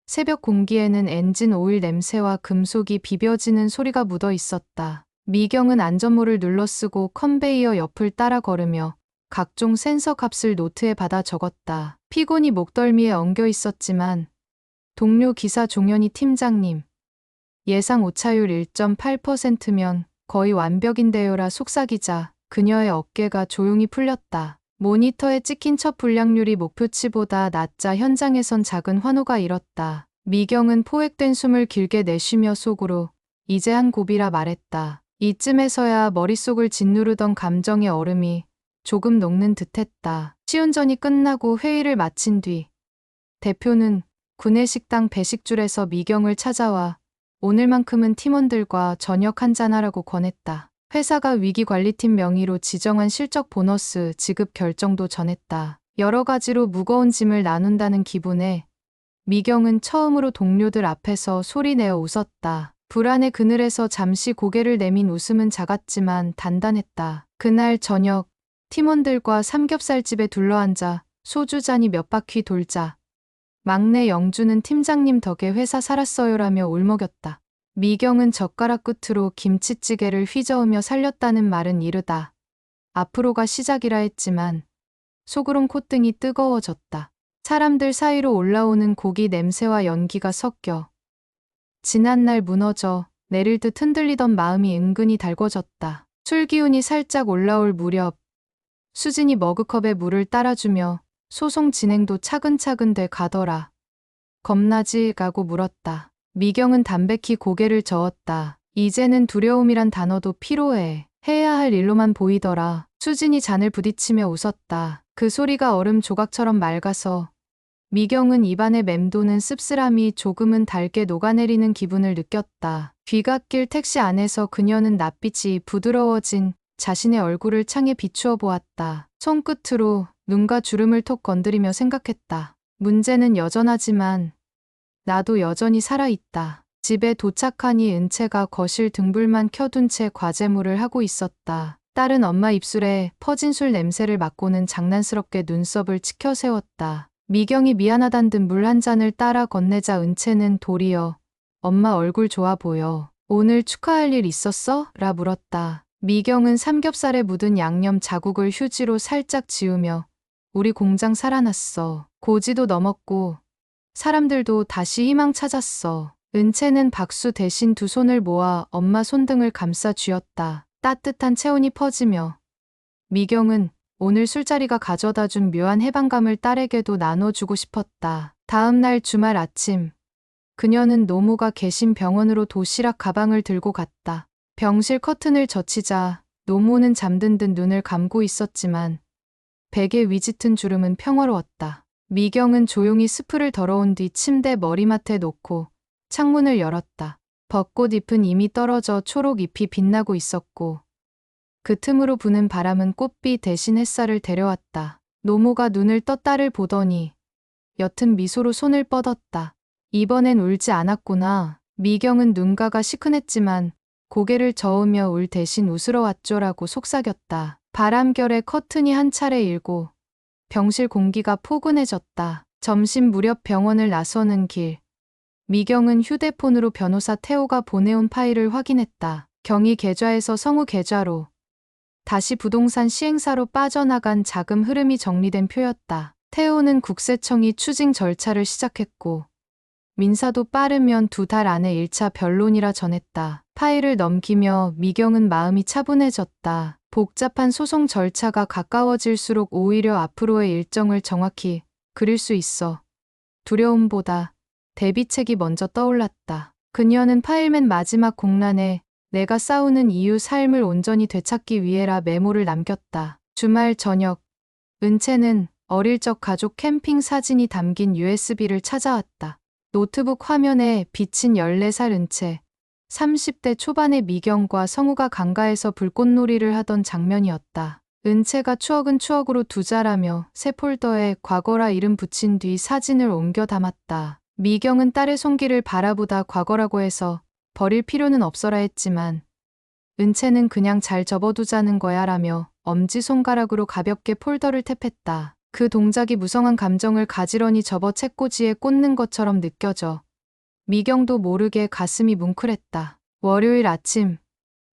새벽 공기에는 엔진 오일 냄새와 금속이 비벼지는 소리가 묻어 있었다. 미경은 안전모를 눌러쓰고 컨베이어 옆을 따라 걸으며 각종 센서 값을 노트에 받아 적었다. 피곤이 목덜미에 엉겨 있었지만 동료 기사 종현이 팀장님, 예상 오차율 1.8%면 거의 완벽인데요라 속삭이자 그녀의 어깨가 조용히 풀렸다. 모니터에 찍힌 첫 불량률이 목표치보다 낮자 현장에선 작은 환호가 일었다. 미경은 포획된 숨을 길게 내쉬며 속으로 이제 한 고비라 말했다. 이쯤에서야 머릿속을 짓누르던 감정의 얼음이 조금 녹는 듯했다. 시운전이 끝나고 회의를 마친 뒤 대표는 구내식당 배식줄에서 미경을 찾아와 오늘만큼은 팀원들과 저녁 한잔하라고 권했다. 회사가 위기관리팀 명의로 지정한 실적 보너스 지급 결정도 전했다. 여러 가지로 무거운 짐을 나눈다는 기분에 미경은 처음으로 동료들 앞에서 소리내어 웃었다. 불안의 그늘에서 잠시 고개를 내민 웃음은 작았지만 단단했다. 그날 저녁 팀원들과 삼겹살집에 둘러앉아 소주잔이 몇 바퀴 돌자 막내 영주는 팀장님 덕에 회사 살았어요라며 울먹였다. 미경은 젓가락 끝으로 김치찌개를 휘저으며 살렸다는 말은 이르다. 앞으로가 시작이라 했지만 속으론 콧등이 뜨거워졌다. 사람들 사이로 올라오는 고기 냄새와 연기가 섞여 지난날 무너져 내릴 듯 흔들리던 마음이 은근히 달궈졌다. 술 기운이 살짝 올라올 무렵 수진이 머그컵에 물을 따라주며 소송 진행도 차근차근 돼 가더라. 겁나지? 라고 물었다. 미경은 담백히 고개를 저었다. 이제는 두려움이란 단어도 피로해. 해야 할 일로만 보이더라. 수진이 잔을 부딪히며 웃었다. 그 소리가 얼음 조각처럼 맑아서 미경은 입안에 맴도는 씁쓸함이 조금은 달게 녹아내리는 기분을 느꼈다. 귀갓길 택시 안에서 그녀는 낯빛이 부드러워진 자신의 얼굴을 창에 비추어 보았다. 손끝으로 눈과 주름을 톡 건드리며 생각했다. 문제는 여전하지만 나도 여전히 살아있다. 집에 도착하니 은채가 거실 등불만 켜둔 채 과제물을 하고 있었다. 딸은 엄마 입술에 퍼진 술 냄새를 맡고는 장난스럽게 눈썹을 치켜 세웠다. 미경이 미안하단 듯 물 한 잔을 따라 건네자 은채는 도리어 엄마 얼굴 좋아 보여. 오늘 축하할 일 있었어? 라 물었다. 미경은 삼겹살에 묻은 양념 자국을 휴지로 살짝 지우며 우리 공장 살아났어. 고지도 넘었고 사람들도 다시 희망 찾았어. 은채는 박수 대신 두 손을 모아 엄마 손등을 감싸 쥐었다. 따뜻한 체온이 퍼지며 미경은 오늘 술자리가 가져다 준 묘한 해방감을 딸에게도 나눠주고 싶었다. 다음 날 주말 아침 그녀는 노모가 계신 병원으로 도시락 가방을 들고 갔다. 병실 커튼을 젖히자 노모는 잠든 듯 눈을 감고 있었지만 베개 위 짙은 주름은 평화로웠다. 미경은 조용히 스프를 덜어온 뒤 침대 머리맡에 놓고 창문을 열었다. 벚꽃 잎은 이미 떨어져 초록 잎이 빛나고 있었고 그 틈으로 부는 바람은 꽃비 대신 햇살을 데려왔다. 노모가 눈을 떠 딸을 보더니 옅은 미소로 손을 뻗었다. 이번엔 울지 않았구나. 미경은 눈가가 시큰했지만 고개를 저으며 울 대신 웃으러 왔죠라고 속삭였다. 바람결에 커튼이 한 차례 일고 병실 공기가 포근해졌다. 점심 무렵 병원을 나서는 길. 미경은 휴대폰으로 변호사 태호가 보내온 파일을 확인했다. 경희 계좌에서 성우 계좌로 다시 부동산 시행사로 빠져나간 자금 흐름이 정리된 표였다. 태호는 국세청이 추징 절차를 시작했고 민사도 빠르면 2달 안에 1차 변론이라 전했다. 파일을 넘기며 미경은 마음이 차분해졌다. 복잡한 소송 절차가 가까워질수록 오히려 앞으로의 일정을 정확히 그릴 수 있어 두려움보다 대비책이 먼저 떠올랐다. 그녀는 파일 맨 마지막 공란에 내가 싸우는 이유 삶을 온전히 되찾기 위해라 메모를 남겼다. 주말 저녁 은채는 어릴 적 가족 캠핑 사진이 담긴 USB를 찾아왔다. 노트북 화면에 비친 14살 은채, 30대 초반의 미경과 성우가 강가에서 불꽃놀이를 하던 장면이었다. 은채가 추억은 추억으로 두자라며 새 폴더에 과거라 이름 붙인 뒤 사진을 옮겨 담았다. 미경은 딸의 손길을 바라보다 과거라고 해서 버릴 필요는 없어라 했지만 은채는 그냥 잘 접어두자는 거야 라며 엄지손가락으로 가볍게 폴더를 탭했다. 그 동작이 무성한 감정을 가지런히 접어 책꽂이에 꽂는 것처럼 느껴져 미경도 모르게 가슴이 뭉클했다. 월요일 아침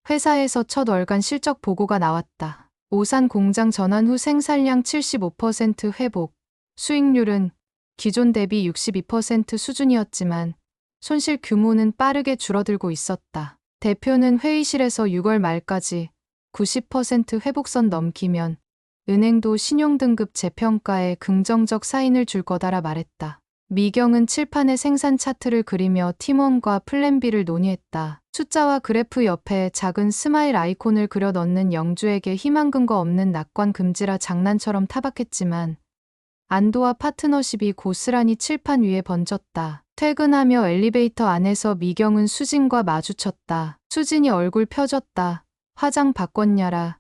회사에서 첫 월간 실적 보고가 나왔다. 오산 공장 전환 후 생산량 75% 회복, 수익률은 기존 대비 62% 수준이었지만 손실 규모는 빠르게 줄어들고 있었다. 대표는 회의실에서 6월 말까지 90% 회복선 넘기면 은행도 신용등급 재평가에 긍정적 사인을 줄 거다라 말했다. 미경은 칠판에 생산 차트를 그리며 팀원과 플랜 B를 논의했다. 숫자와 그래프 옆에 작은 스마일 아이콘을 그려 넣는 영주에게 희망 근거 없는 낙관 금지라 장난처럼 타박했지만 안도와 파트너십이 고스란히 칠판 위에 번졌다. 퇴근하며 엘리베이터 안에서 미경은 수진과 마주쳤다. 수진이 얼굴 펴졌다. 화장 바꿨냐라.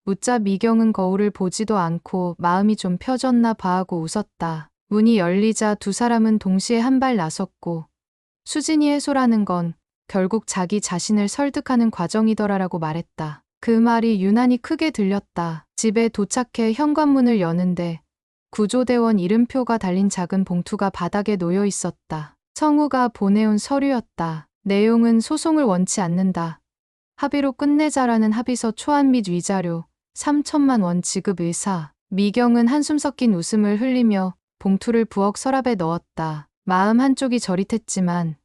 묻자 미경은 거울을 보지도 않고 마음이 좀 펴졌나 봐 하고 웃었다. 문이 열리자 두 사람은 동시에 한 발 나섰고 수진이 해소라는 건 결국 자기 자신을 설득하는 과정이더라라고 말했다. 그 말이 유난히 크게 들렸다. 집에 도착해 현관문을 여는데 구조대원 이름표가 달린 작은 봉투가 바닥에 놓여 있었다. 성우가 보내온 서류였다. 내용은 소송을 원치 않는다. 합의로 끝내자라는 합의서 초안 및 위자료 3천만 원 지급 의사. 미경은 한숨 섞인 웃음을 흘리며 봉투를 부엌 서랍에 넣었다. 마음 한쪽이 저릿했지만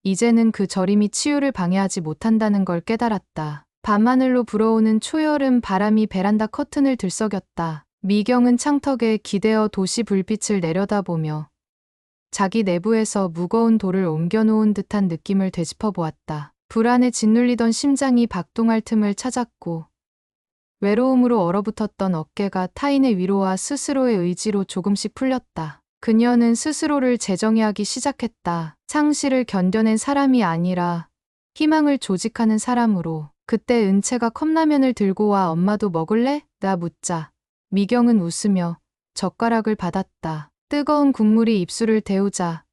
이제는 그 저림이 치유를 방해하지 못한다는 걸 깨달았다. 밤하늘로 불어오는 초여름 바람이 베란다 커튼을 들썩였다. 미경은 창턱에 기대어 도시 불빛을 내려다보며 자기 내부에서 무거운 돌을 옮겨놓은 듯한 느낌을 되짚어 보았다. 불안에 짓눌리던 심장이 박동할 틈을 찾았고 외로움으로 얼어붙었던 어깨가 타인의 위로와 스스로의 의지로 조금씩 풀렸다. 그녀는 스스로를 재정의하기 시작했다. 상실을 견뎌낸 사람이 아니라 희망을 조직하는 사람으로. 그때 은채가 컵라면을 들고 와 엄마도 먹을래? 나 묻자. 미경은 웃으며 젓가락을 받았다. 뜨거운 국물이 입술을 데우자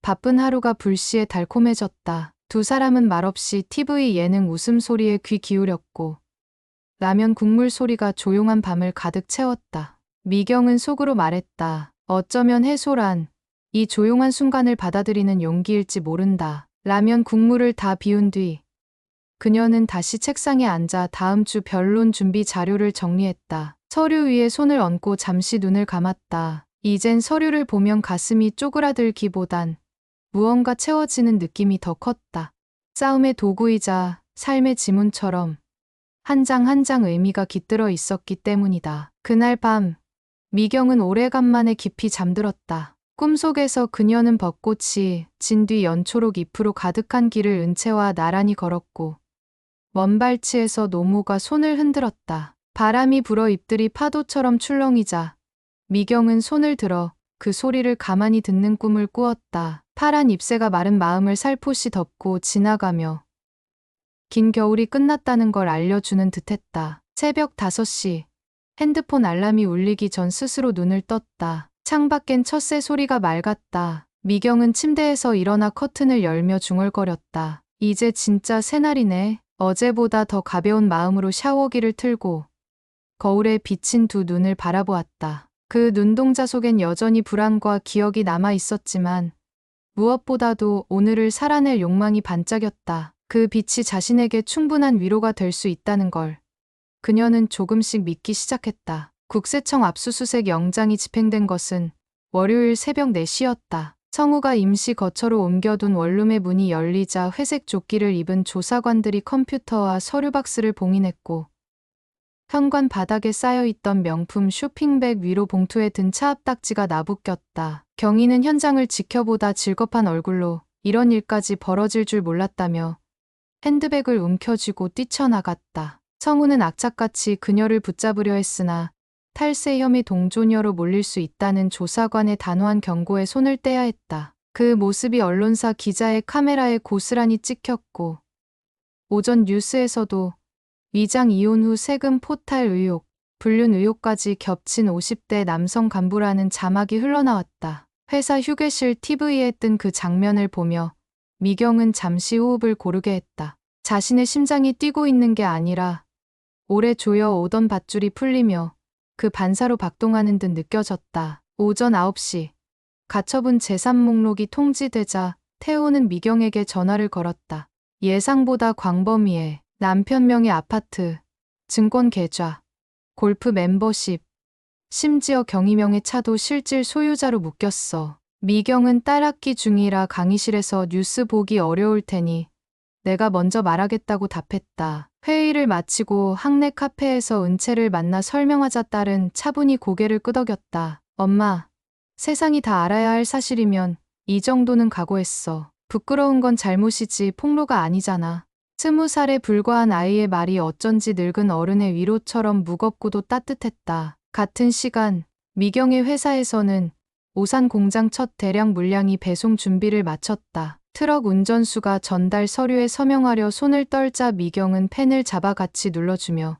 바쁜 하루가 불시에 달콤해졌다. 두 사람은 말없이 TV 예능 웃음소리에 귀 기울였고 라면 국물 소리가 조용한 밤을 가득 채웠다. 미경은 속으로 말했다. 어쩌면 해소란 이 조용한 순간을 받아들이는 용기일지 모른다. 라면 국물을 다 비운 뒤 그녀는 다시 책상에 앉아 다음 주 변론 준비 자료를 정리했다. 서류 위에 손을 얹고 잠시 눈을 감았다. 이젠 서류를 보면 가슴이 쪼그라들기보단 무언가 채워지는 느낌이 더 컸다. 싸움의 도구이자 삶의 지문처럼 한 장 한 장 의미가 깃들어 있었기 때문이다. 그날 밤 미경은 오래간만에 깊이 잠들었다. 꿈속에서 그녀는 벚꽃이 진 뒤 연초록 잎으로 가득한 길을 은채와 나란히 걸었고 먼 발치에서 노모가 손을 흔들었다. 바람이 불어 잎들이 파도처럼 출렁이자 미경은 손을 들어 그 소리를 가만히 듣는 꿈을 꾸었다. 파란 잎새가 마른 마음을 살포시 덮고 지나가며 긴 겨울이 끝났다는 걸 알려주는 듯했다. 새벽 5시 핸드폰 알람이 울리기 전 스스로 눈을 떴다. 창밖엔 첫새 소리가 맑았다. 미경은 침대에서 일어나 커튼을 열며 중얼거렸다. 이제 진짜 새날이네. 어제보다 더 가벼운 마음으로 샤워기를 틀고 거울에 비친 두 눈을 바라보았다. 그 눈동자 속엔 여전히 불안과 기억이 남아 있었지만 무엇보다도 오늘을 살아낼 욕망이 반짝였다. 그 빛이 자신에게 충분한 위로가 될 수 있다는 걸 그녀는 조금씩 믿기 시작했다. 국세청 압수수색 영장이 집행된 것은 월요일 새벽 4시였다. 성우가 임시 거처로 옮겨둔 원룸의 문이 열리자 회색 조끼를 입은 조사관들이 컴퓨터와 서류 박스를 봉인했고 현관 바닥에 쌓여있던 명품 쇼핑백 위로 봉투에 든 차 앞딱지가 나부꼈다. 경위는 현장을 지켜보다 질겁한 얼굴로 이런 일까지 벌어질 줄 몰랐다며 핸드백을 움켜쥐고 뛰쳐나갔다. 성우는 악착같이 그녀를 붙잡으려 했으나 탈세 혐의 동조녀로 몰릴 수 있다는 조사관의 단호한 경고에 손을 떼야 했다. 그 모습이 언론사 기자의 카메라에 고스란히 찍혔고 오전 뉴스에서도 위장 이혼 후 세금 포탈 의혹, 불륜 의혹까지 겹친 50대 남성 간부라는 자막이 흘러나왔다. 회사 휴게실 TV에 뜬 그 장면을 보며 미경은 잠시 호흡을 고르게 했다. 자신의 심장이 뛰고 있는 게 아니라 오래 조여오던 밧줄이 풀리며 그 반사로 박동하는 듯 느껴졌다. 오전 9시 가처분 재산 목록이 통지되자 태호는 미경에게 전화를 걸었다. 예상보다 광범위해 남편 명의 아파트, 증권 계좌, 골프 멤버십, 심지어 경희 명의 차도 실질 소유자로 묶였어. 미경은 딸학기 중이라 강의실에서 뉴스 보기 어려울 테니 내가 먼저 말하겠다고 답했다. 회의를 마치고 학내 카페에서 은채를 만나 설명하자 딸은 차분히 고개를 끄덕였다. 엄마, 세상이 다 알아야 할 사실이면 이 정도는 각오했어. 부끄러운 건 잘못이지 폭로가 아니잖아. 20살에 불과한 아이의 말이 어쩐지 늙은 어른의 위로처럼 무겁고도 따뜻했다. 같은 시간 미경의 회사에서는 오산 공장 첫 대량 물량이 배송 준비를 마쳤다. 트럭 운전수가 전달 서류에 서명하려 손을 떨자 미경은 펜을 잡아 같이 눌러주며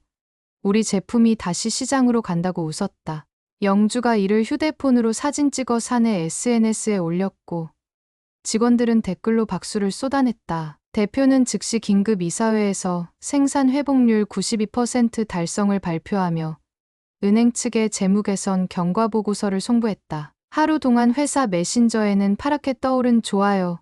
우리 제품이 다시 시장으로 간다고 웃었다. 영주가 이를 휴대폰으로 사진 찍어 사내 SNS에 올렸고 직원들은 댓글로 박수를 쏟아냈다. 대표는 즉시 긴급 이사회에서 생산 회복률 92% 달성을 발표하며 은행 측에 재무개선 경과보고서를 송부했다. 하루 동안 회사 메신저에는 파랗게 떠오른 좋아요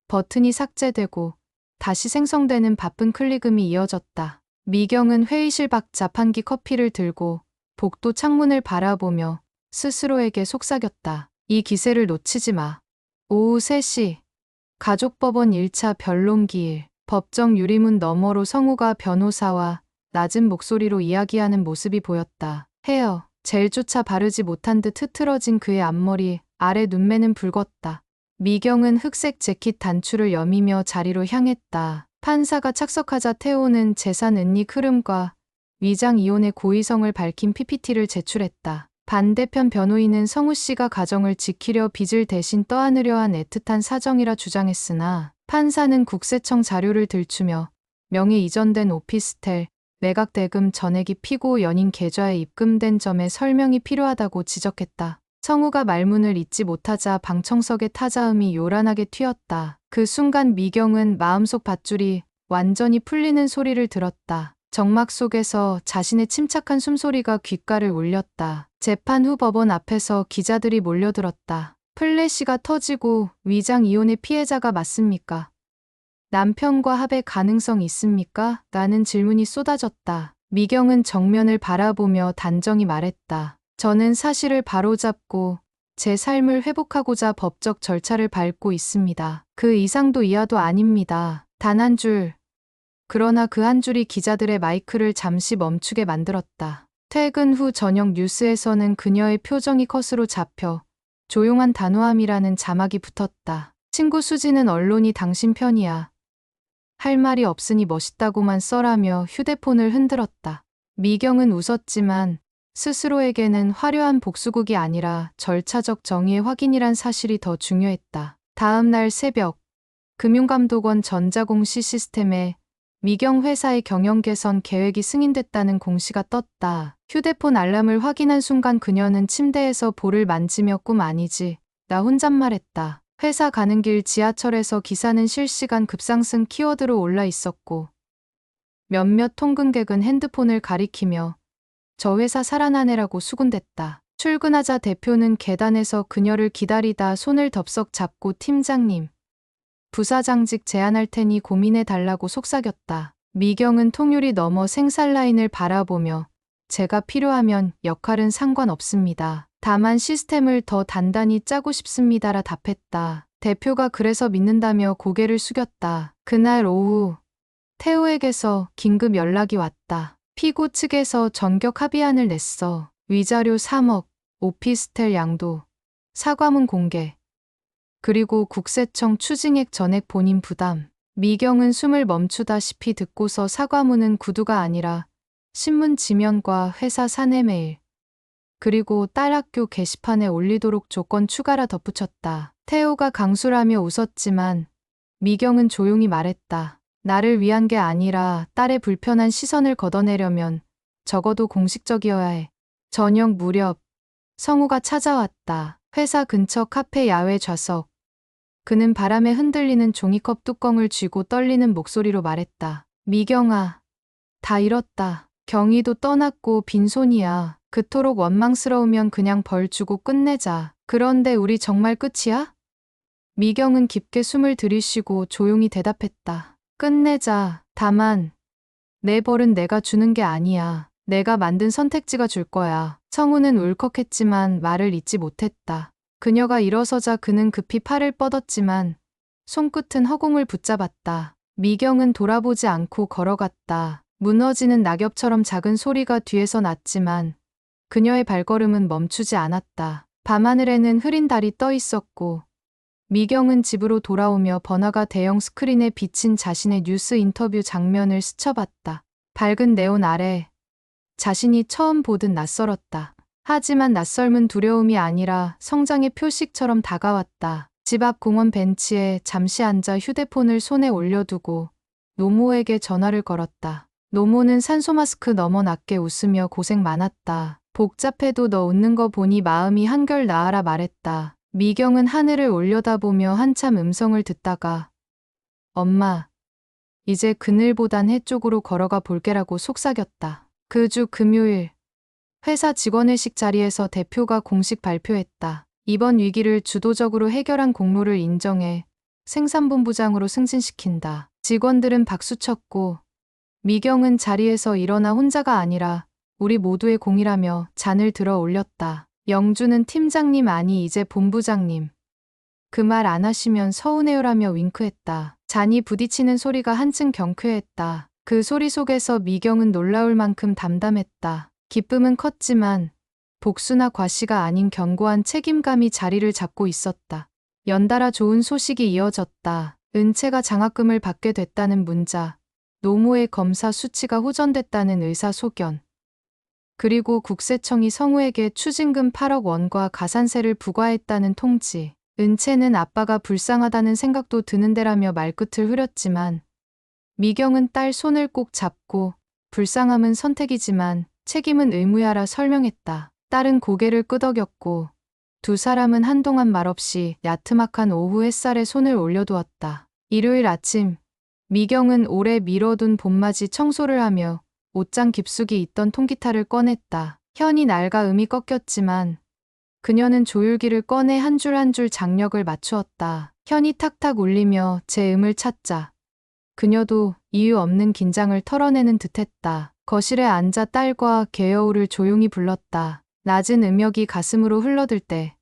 버튼이 삭제되고 다시 생성되는 바쁜 클릭음이 이어졌다. 미경은 회의실 밖 자판기 커피를 들고 복도 창문을 바라보며 스스로에게 속삭였다. 이 기세를 놓치지 마. 오후 3시 가족법원 1차 변론기일. 법정 유리문 너머로 성우가 변호사와 낮은 목소리로 이야기하는 모습이 보였다. 헤어, 젤조차 바르지 못한 듯 흐트러진 그의 앞머리 아래 눈매는 붉었다. 미경은 흑색 재킷 단추를 여미며 자리로 향했다. 판사가 착석하자 태호는 재산 은닉 흐름과 위장 이혼의 고의성을 밝힌 PPT를 제출했다. 반대편 변호인은 성우 씨가 가정을 지키려 빚을 대신 떠안으려 한 애틋한 사정이라 주장했으나 판사는 국세청 자료를 들추며 명의 이전된 오피스텔, 매각 대금 전액이 피고 연인 계좌에 입금된 점에 설명이 필요하다고 지적했다. 성우가 말문을 잇지 못하자 방청석의 타자음이 요란하게 튀었다. 그 순간 미경은 마음속 밧줄이 완전히 풀리는 소리를 들었다. 정막 속에서 자신의 침착한 숨소리가 귓가를 울렸다. 재판 후 법원 앞에서 기자들이 몰려들었다. 플래시가 터지고 위장 이혼의 피해자가 맞습니까? 남편과 합의 가능성 있습니까? 라는 질문이 쏟아졌다. 미경은 정면을 바라보며 단정히 말했다. 저는 사실을 바로잡고 제 삶을 회복하고자 법적 절차를 밟고 있습니다. 그 이상도 이하도 아닙니다. 단 한 줄. 그러나 그 한 줄이 기자들의 마이크를 잠시 멈추게 만들었다. 퇴근 후 저녁 뉴스에서는 그녀의 표정이 컷으로 잡혀 조용한 단호함이라는 자막이 붙었다. 친구 수지는 언론이 당신 편이야. 할 말이 없으니 멋있다고만 써라며 휴대폰을 흔들었다. 미경은 웃었지만 스스로에게는 화려한 복수극이 아니라 절차적 정의의 확인이란 사실이 더 중요했다. 다음 날 새벽, 금융감독원 전자공시 시스템에 미경 회사의 경영 개선 계획이 승인됐다는 공시가 떴다. 휴대폰 알람을 확인한 순간 그녀는 침대에서 볼을 만지며 꿈 아니지. 나 혼잣말했다. 회사 가는 길 지하철에서 기사는 실시간 급상승 키워드로 올라 있었고 몇몇 통근객은 핸드폰을 가리키며 저 회사 살아나네라고 수군댔다. 출근하자 대표는 계단에서 그녀를 기다리다 손을 덥석 잡고 팀장님, 부사장직 제안할 테니 고민해 달라고 속삭였다. 미경은 통유리 너머 생산 라인을 바라보며 제가 필요하면 역할은 상관없습니다. 다만 시스템을 더 단단히 짜고 싶습니다라 답했다. 대표가 그래서 믿는다며 고개를 숙였다. 그날 오후 태우에게서 긴급 연락이 왔다. 피고 측에서 전격 합의안을 냈어. 위자료 3억, 오피스텔 양도, 사과문 공개, 그리고 국세청 추징액 전액 본인 부담. 미경은 숨을 멈추다시피 듣고서 사과문은 구두가 아니라 신문 지면과 회사 사내 메일, 그리고 딸 학교 게시판에 올리도록 조건 추가라 덧붙였다. 태호가 강술하며 웃었지만 미경은 조용히 말했다. 나를 위한 게 아니라 딸의 불편한 시선을 걷어내려면 적어도 공식적이어야 해. 저녁 무렵 성우가 찾아왔다. 회사 근처 카페 야외 좌석. 그는 바람에 흔들리는 종이컵 뚜껑을 쥐고 떨리는 목소리로 말했다. 미경아, 다 잃었다. 경희도 떠났고 빈손이야. 그토록 원망스러우면 그냥 벌 주고 끝내자. 그런데 우리 정말 끝이야? 미경은 깊게 숨을 들이쉬고 조용히 대답했다. 끝내자. 다만 내 벌은 내가 주는 게 아니야. 내가 만든 선택지가 줄 거야. 성우는 울컥했지만 말을 잇지 못했다. 그녀가 일어서자 그는 급히 팔을 뻗었지만 손끝은 허공을 붙잡았다. 미경은 돌아보지 않고 걸어갔다. 무너지는 낙엽처럼 작은 소리가 뒤에서 났지만 그녀의 발걸음은 멈추지 않았다. 밤하늘에는 흐린 달이 떠 있었고 미경은 집으로 돌아오며 번화가 대형 스크린에 비친 자신의 뉴스 인터뷰 장면을 스쳐봤다. 밝은 네온 아래 자신이 처음 보듯 낯설었다. 하지만 낯설은 두려움이 아니라 성장의 표식처럼 다가왔다. 집 앞 공원 벤치에 잠시 앉아 휴대폰을 손에 올려두고 노모에게 전화를 걸었다. 노모는 산소 마스크 너머 낮게 웃으며 고생 많았다. 복잡해도 너 웃는 거 보니 마음이 한결 나아라 말했다. 미경은 하늘을 올려다보며 한참 음성을 듣다가 엄마, 이제 그늘보단 해 쪽으로 걸어가 볼게라고 속삭였다. 그 주 금요일 회사 직원회식 자리에서 대표가 공식 발표했다. 이번 위기를 주도적으로 해결한 공로를 인정해 생산본부장으로 승진시킨다. 직원들은 박수쳤고 미경은 자리에서 일어나 혼자가 아니라 우리 모두의 공이라며 잔을 들어 올렸다. 영주는 팀장님 아니 이제 본부장님. 그 말 안 하시면 서운해요라며 윙크했다. 잔이 부딪히는 소리가 한층 경쾌했다. 그 소리 속에서 미경은 놀라울 만큼 담담했다. 기쁨은 컸지만 복수나 과시가 아닌 견고한 책임감이 자리를 잡고 있었다. 연달아 좋은 소식이 이어졌다. 은채가 장학금을 받게 됐다는 문자, 노무의 검사 수치가 호전됐다는 의사 소견, 그리고 국세청이 성우에게 추징금 8억 원과 가산세를 부과했다는 통지. 은채는 아빠가 불쌍하다는 생각도 드는데라며 말끝을 흐렸지만 미경은 딸 손을 꼭 잡고 불쌍함은 선택이지만 책임은 의무야라 설명했다. 딸은 고개를 끄덕였고 두 사람은 한동안 말없이 야트막한 오후 햇살에 손을 올려두었다. 일요일 아침 미경은 오래 미뤄둔 봄맞이 청소를 하며 옷장 깊숙이 있던 통기타를 꺼냈다. 현이 낡아 음이 꺾였지만 그녀는 조율기를 꺼내 한 줄 한 줄 장력을 맞추었다. 현이 탁탁 울리며 제 음을 찾자 그녀도 이유 없는 긴장을 털어내는 듯했다. 거실에 앉아 딸과 개여우를 조용히 불렀다. 낮은 음역이 가슴으로 흘러들 때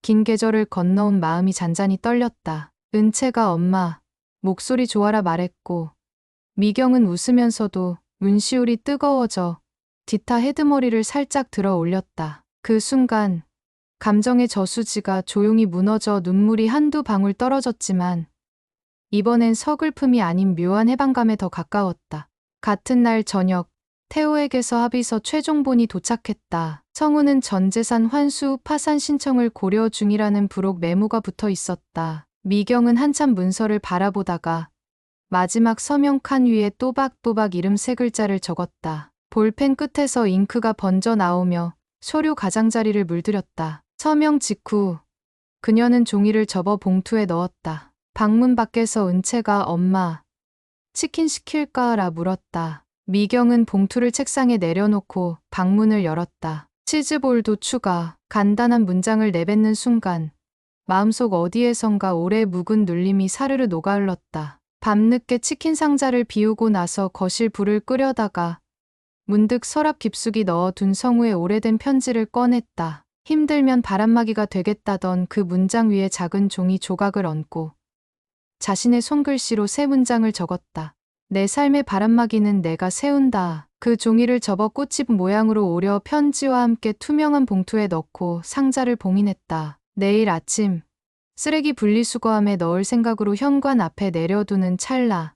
긴 계절을 건너온 마음이 잔잔히 떨렸다. 은채가 엄마, 목소리 좋아라 말했고 미경은 웃으면서도 문시울이 뜨거워져 디타 헤드머리를 살짝 들어 올렸다. 그 순간 감정의 저수지가 조용히 무너져 눈물이 한두 방울 떨어졌지만 이번엔 서글픔이 아닌 묘한 해방감에 더 가까웠다. 같은 날 저녁 태호에게서 합의서 최종본이 도착했다. 성우는 전재산 환수 후 파산 신청을 고려 중이라는 부록 메모가 붙어 있었다. 미경은 한참 문서를 바라보다가 마지막 서명 칸 위에 또박또박 이름 세 글자를 적었다. 볼펜 끝에서 잉크가 번져 나오며 서류 가장자리를 물들였다. 서명 직후 그녀는 종이를 접어 봉투에 넣었다. 방문 밖에서 은채가 엄마, 치킨 시킬까라 물었다. 미경은 봉투를 책상에 내려놓고 방문을 열었다. 치즈볼도 추가. 간단한 문장을 내뱉는 순간 마음속 어디에선가 오래 묵은 눌림이 사르르 녹아흘렀다. 밤늦게 치킨 상자를 비우고 나서 거실 불을 끄려다가 문득 서랍 깊숙이 넣어둔 성우의 오래된 편지를 꺼냈다. 힘들면 바람막이가 되겠다던 그 문장 위에 작은 종이 조각을 얹고 자신의 손글씨로 세 문장을 적었다. 내 삶의 바람막이는 내가 세운다. 그 종이를 접어 꽃집 모양으로 오려 편지와 함께 투명한 봉투에 넣고 상자를 봉인했다. 내일 아침 쓰레기 분리수거함에 넣을 생각으로 현관 앞에 내려두는 찰나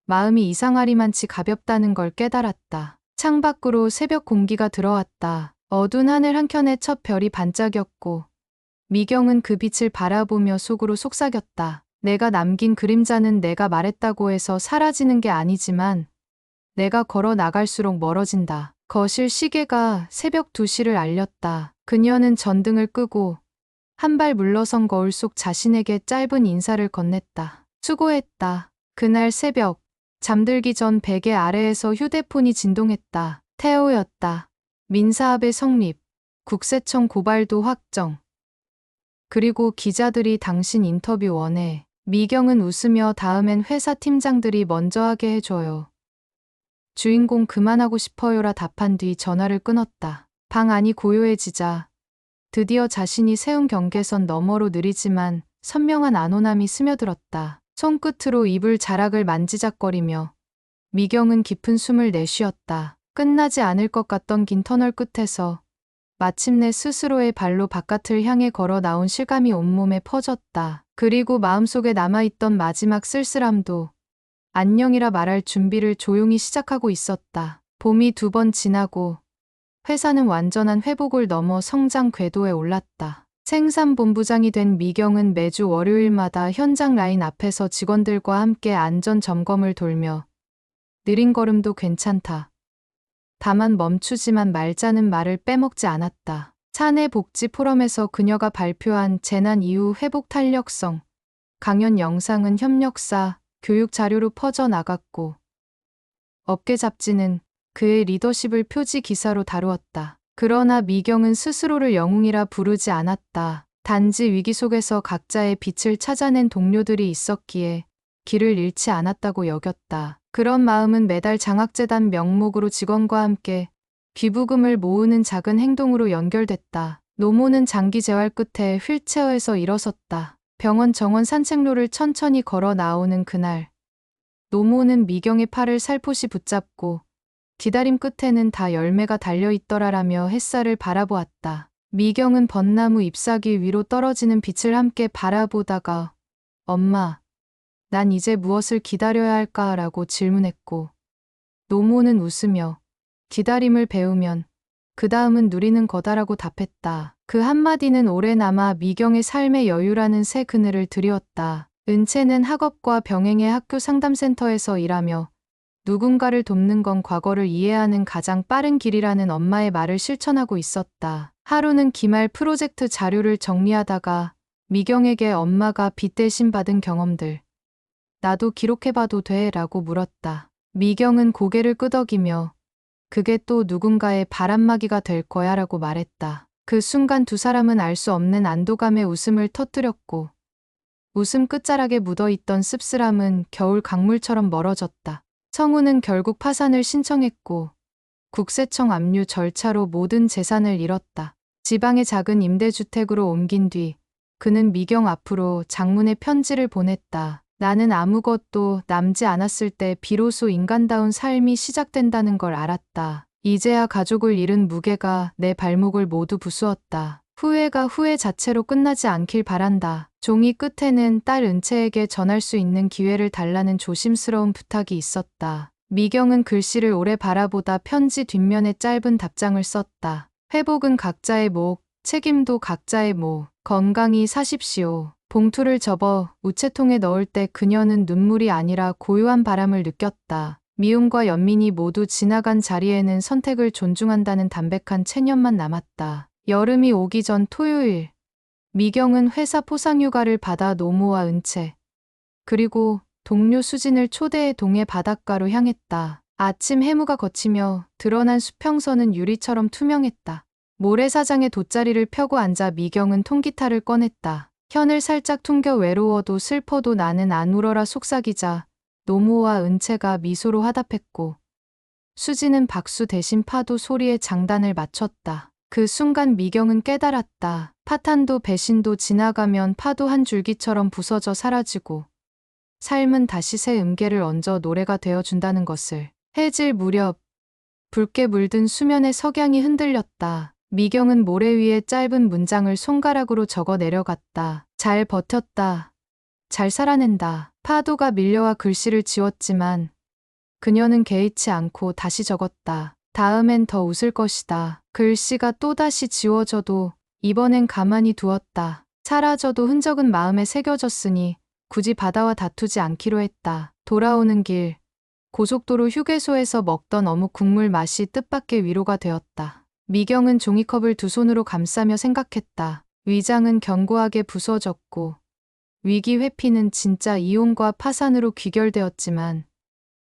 마음이 이상하리만치 가볍다는 걸 깨달았다. 창밖으로 새벽 공기가 들어왔다. 어두운 하늘 한켠에 첫 별이 반짝였고 미경은 그 빛을 바라보며 속으로 속삭였다. 내가 남긴 그림자는 내가 말했다고 해서 사라지는 게 아니지만 내가 걸어 나갈수록 멀어진다. 거실 시계가 새벽 2시를 알렸다. 그녀는 전등을 끄고 한 발 물러선 거울 속 자신에게 짧은 인사를 건넸다. 수고했다. 그날 새벽 잠들기 전 베개 아래에서 휴대폰이 진동했다. 태호였다. 민사합의 성립, 국세청 고발도 확정. 그리고 기자들이 당신 인터뷰 원해. 미경은 웃으며 다음엔 회사 팀장들이 먼저 하게 해줘요. 주인공 그만하고 싶어요라 답한 뒤 전화를 끊었다. 방 안이 고요해지자 드디어 자신이 세운 경계선 너머로 느리지만 선명한 안온함이 스며들었다. 손끝으로 이불 자락을 만지작거리며 미경은 깊은 숨을 내쉬었다. 끝나지 않을 것 같던 긴 터널 끝에서 마침내 스스로의 발로 바깥을 향해 걸어 나온 실감이 온몸에 퍼졌다. 그리고 마음속에 남아있던 마지막 쓸쓸함도 안녕이라 말할 준비를 조용히 시작하고 있었다. 봄이 2번 지나고 회사는 완전한 회복을 넘어 성장 궤도에 올랐다. 생산본부장이 된 미경은 매주 월요일마다 현장 라인 앞에서 직원들과 함께 안전 점검을 돌며 느린 걸음도 괜찮다. 다만 멈추지만 말자는 말을 빼먹지 않았다. 사내 복지 포럼에서 그녀가 발표한 재난 이후 회복 탄력성 강연 영상은 협력사, 교육 자료로 퍼져나갔고 업계 잡지는 그의 리더십을 표지 기사로 다루었다. 그러나 미경은 스스로를 영웅이라 부르지 않았다. 단지 위기 속에서 각자의 빛을 찾아낸 동료들이 있었기에 길을 잃지 않았다고 여겼다. 그런 마음은 매달 장학재단 명목으로 직원과 함께 귀부금을 모으는 작은 행동으로 연결됐다. 노모는 장기 재활 끝에 휠체어에서 일어섰다. 병원 정원 산책로를 천천히 걸어 나오는 그날, 노모는 미경의 팔을 살포시 붙잡고 기다림 끝에는 다 열매가 달려있더라라며 햇살을 바라보았다. 미경은 벚나무 잎사귀 위로 떨어지는 빛을 함께 바라보다가 엄마, 난 이제 무엇을 기다려야 할까라고 질문했고, 노모는 웃으며 기다림을 배우면 그 다음은 누리는 거다라고 답했다. 그 한마디는 오래 남아 미경의 삶의 여유라는 새 그늘을 드리웠다. 은채는 학업과 병행의 학교 상담센터에서 일하며 누군가를 돕는 건 과거를 이해하는 가장 빠른 길이라는 엄마의 말을 실천하고 있었다. 하루는 기말 프로젝트 자료를 정리하다가 미경에게 엄마가 빚 대신 받은 경험들, 나도 기록해봐도 돼? 라고 물었다. 미경은 고개를 끄덕이며 그게 또 누군가의 바람막이가 될 거야 라고 말했다. 그 순간 두 사람은 알 수 없는 안도감의 웃음을 터뜨렸고 웃음 끝자락에 묻어있던 씁쓸함은 겨울 강물처럼 멀어졌다. 성우는 결국 파산을 신청했고 국세청 압류 절차로 모든 재산을 잃었다. 지방의 작은 임대주택으로 옮긴 뒤 그는 미경 앞으로 장문의 편지를 보냈다. 나는 아무것도 남지 않았을 때 비로소 인간다운 삶이 시작된다는 걸 알았다. 이제야 가족을 잃은 무게가 내 발목을 모두 부수었다. 후회가 후회 자체로 끝나지 않길 바란다. 종이 끝에는 딸 은채에게 전할 수 있는 기회를 달라는 조심스러운 부탁이 있었다. 미경은 글씨를 오래 바라보다 편지 뒷면에 짧은 답장을 썼다. 회복은 각자의 목, 책임도 각자의 모. 건강히 사십시오. 봉투를 접어 우체통에 넣을 때 그녀는 눈물이 아니라 고요한 바람을 느꼈다. 미움과 연민이 모두 지나간 자리에는 선택을 존중한다는 담백한 체념만 남았다. 여름이 오기 전 토요일, 미경은 회사 포상휴가를 받아 노모와 은채, 그리고 동료 수진을 초대해 동해 바닷가로 향했다. 아침 해무가 걷히며 드러난 수평선은 유리처럼 투명했다. 모래사장에 돗자리를 펴고 앉아 미경은 통기타를 꺼냈다. 현을 살짝 퉁겨 외로워도 슬퍼도 나는 안 울어라 속삭이자 노모와 은채가 미소로 화답했고 수지는 박수 대신 파도 소리에 장단을 맞췄다. 그 순간 미경은 깨달았다. 파탄도 배신도 지나가면 파도 한 줄기처럼 부서져 사라지고 삶은 다시 새 음계를 얹어 노래가 되어준다는 것을. 해질 무렵 붉게 물든 수면의 석양이 흔들렸다. 미경은 모래 위에 짧은 문장을 손가락으로 적어 내려갔다. 잘 버텼다. 잘 살아낸다. 파도가 밀려와 글씨를 지웠지만 그녀는 개의치 않고 다시 적었다. 다음엔 더 웃을 것이다. 글씨가 또다시 지워져도 이번엔 가만히 두었다. 사라져도 흔적은 마음에 새겨졌으니 굳이 바다와 다투지 않기로 했다. 돌아오는 길, 고속도로 휴게소에서 먹던 어묵 국물 맛이 뜻밖의 위로가 되었다. 미경은 종이컵을 두 손으로 감싸며 생각했다. 위장은 견고하게 부서졌고 위기 회피는 진짜 이혼과 파산으로 귀결되었지만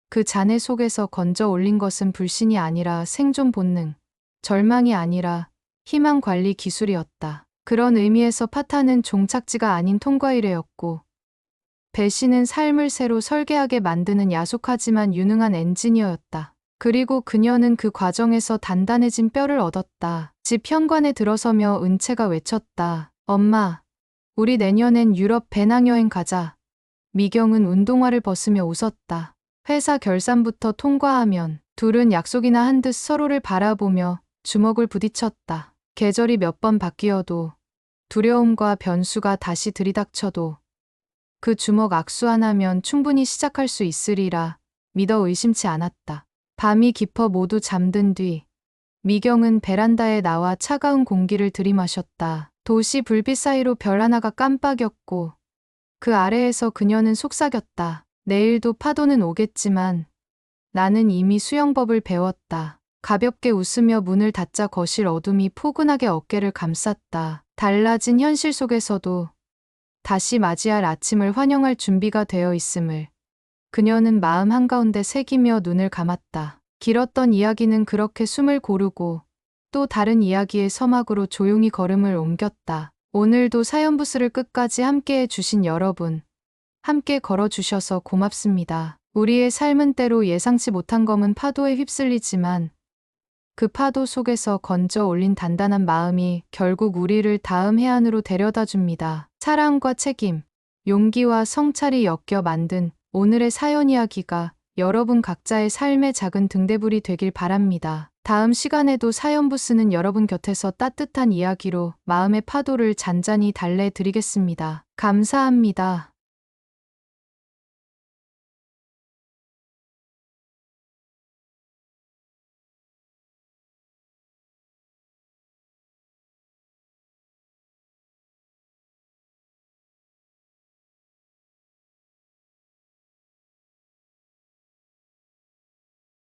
그 잔해 속에서 건져 올린 것은 불신이 아니라 생존 본능, 절망이 아니라 희망 관리 기술이었다. 그런 의미에서 파탄은 종착지가 아닌 통과이래였고 배신은 삶을 새로 설계하게 만드는 야속하지만 유능한 엔지니어였다. 그리고 그녀는 그 과정에서 단단해진 뼈를 얻었다. 집 현관에 들어서며 은채가 외쳤다. 엄마, 우리 내년엔 유럽 배낭여행 가자. 미경은 운동화를 벗으며 웃었다. 회사 결산부터 통과하면 둘은 약속이나 한 듯 서로를 바라보며 주먹을 부딪혔다. 계절이 몇 번 바뀌어도 두려움과 변수가 다시 들이닥쳐도 그 주먹 악수 하나면 충분히 시작할 수 있으리라 믿어 의심치 않았다. 밤이 깊어 모두 잠든 뒤 미경은 베란다에 나와 차가운 공기를 들이마셨다. 도시 불빛 사이로 별 하나가 깜빡였고 그 아래에서 그녀는 속삭였다. 내일도 파도는 오겠지만 나는 이미 수영법을 배웠다. 가볍게 웃으며 문을 닫자 거실 어둠이 포근하게 어깨를 감쌌다. 달라진 현실 속에서도 다시 맞이할 아침을 환영할 준비가 되어 있음을 그녀는 마음 한가운데 새기며 눈을 감았다. 길었던 이야기는 그렇게 숨을 고르고 또 다른 이야기의 서막으로 조용히 걸음을 옮겼다. 오늘도 사연부스를 끝까지 함께해 주신 여러분, 함께 걸어주셔서 고맙습니다. 우리의 삶은 때로 예상치 못한 검은 파도에 휩쓸리지만 그 파도 속에서 건져 올린 단단한 마음이 결국 우리를 다음 해안으로 데려다 줍니다. 사랑과 책임, 용기와 성찰이 엮여 만든 오늘의 사연 이야기가 여러분 각자의 삶의 작은 등대불이 되길 바랍니다. 다음 시간에도 사연부스는 여러분 곁에서 따뜻한 이야기로 마음의 파도를 잔잔히 달래드리겠습니다. 감사합니다.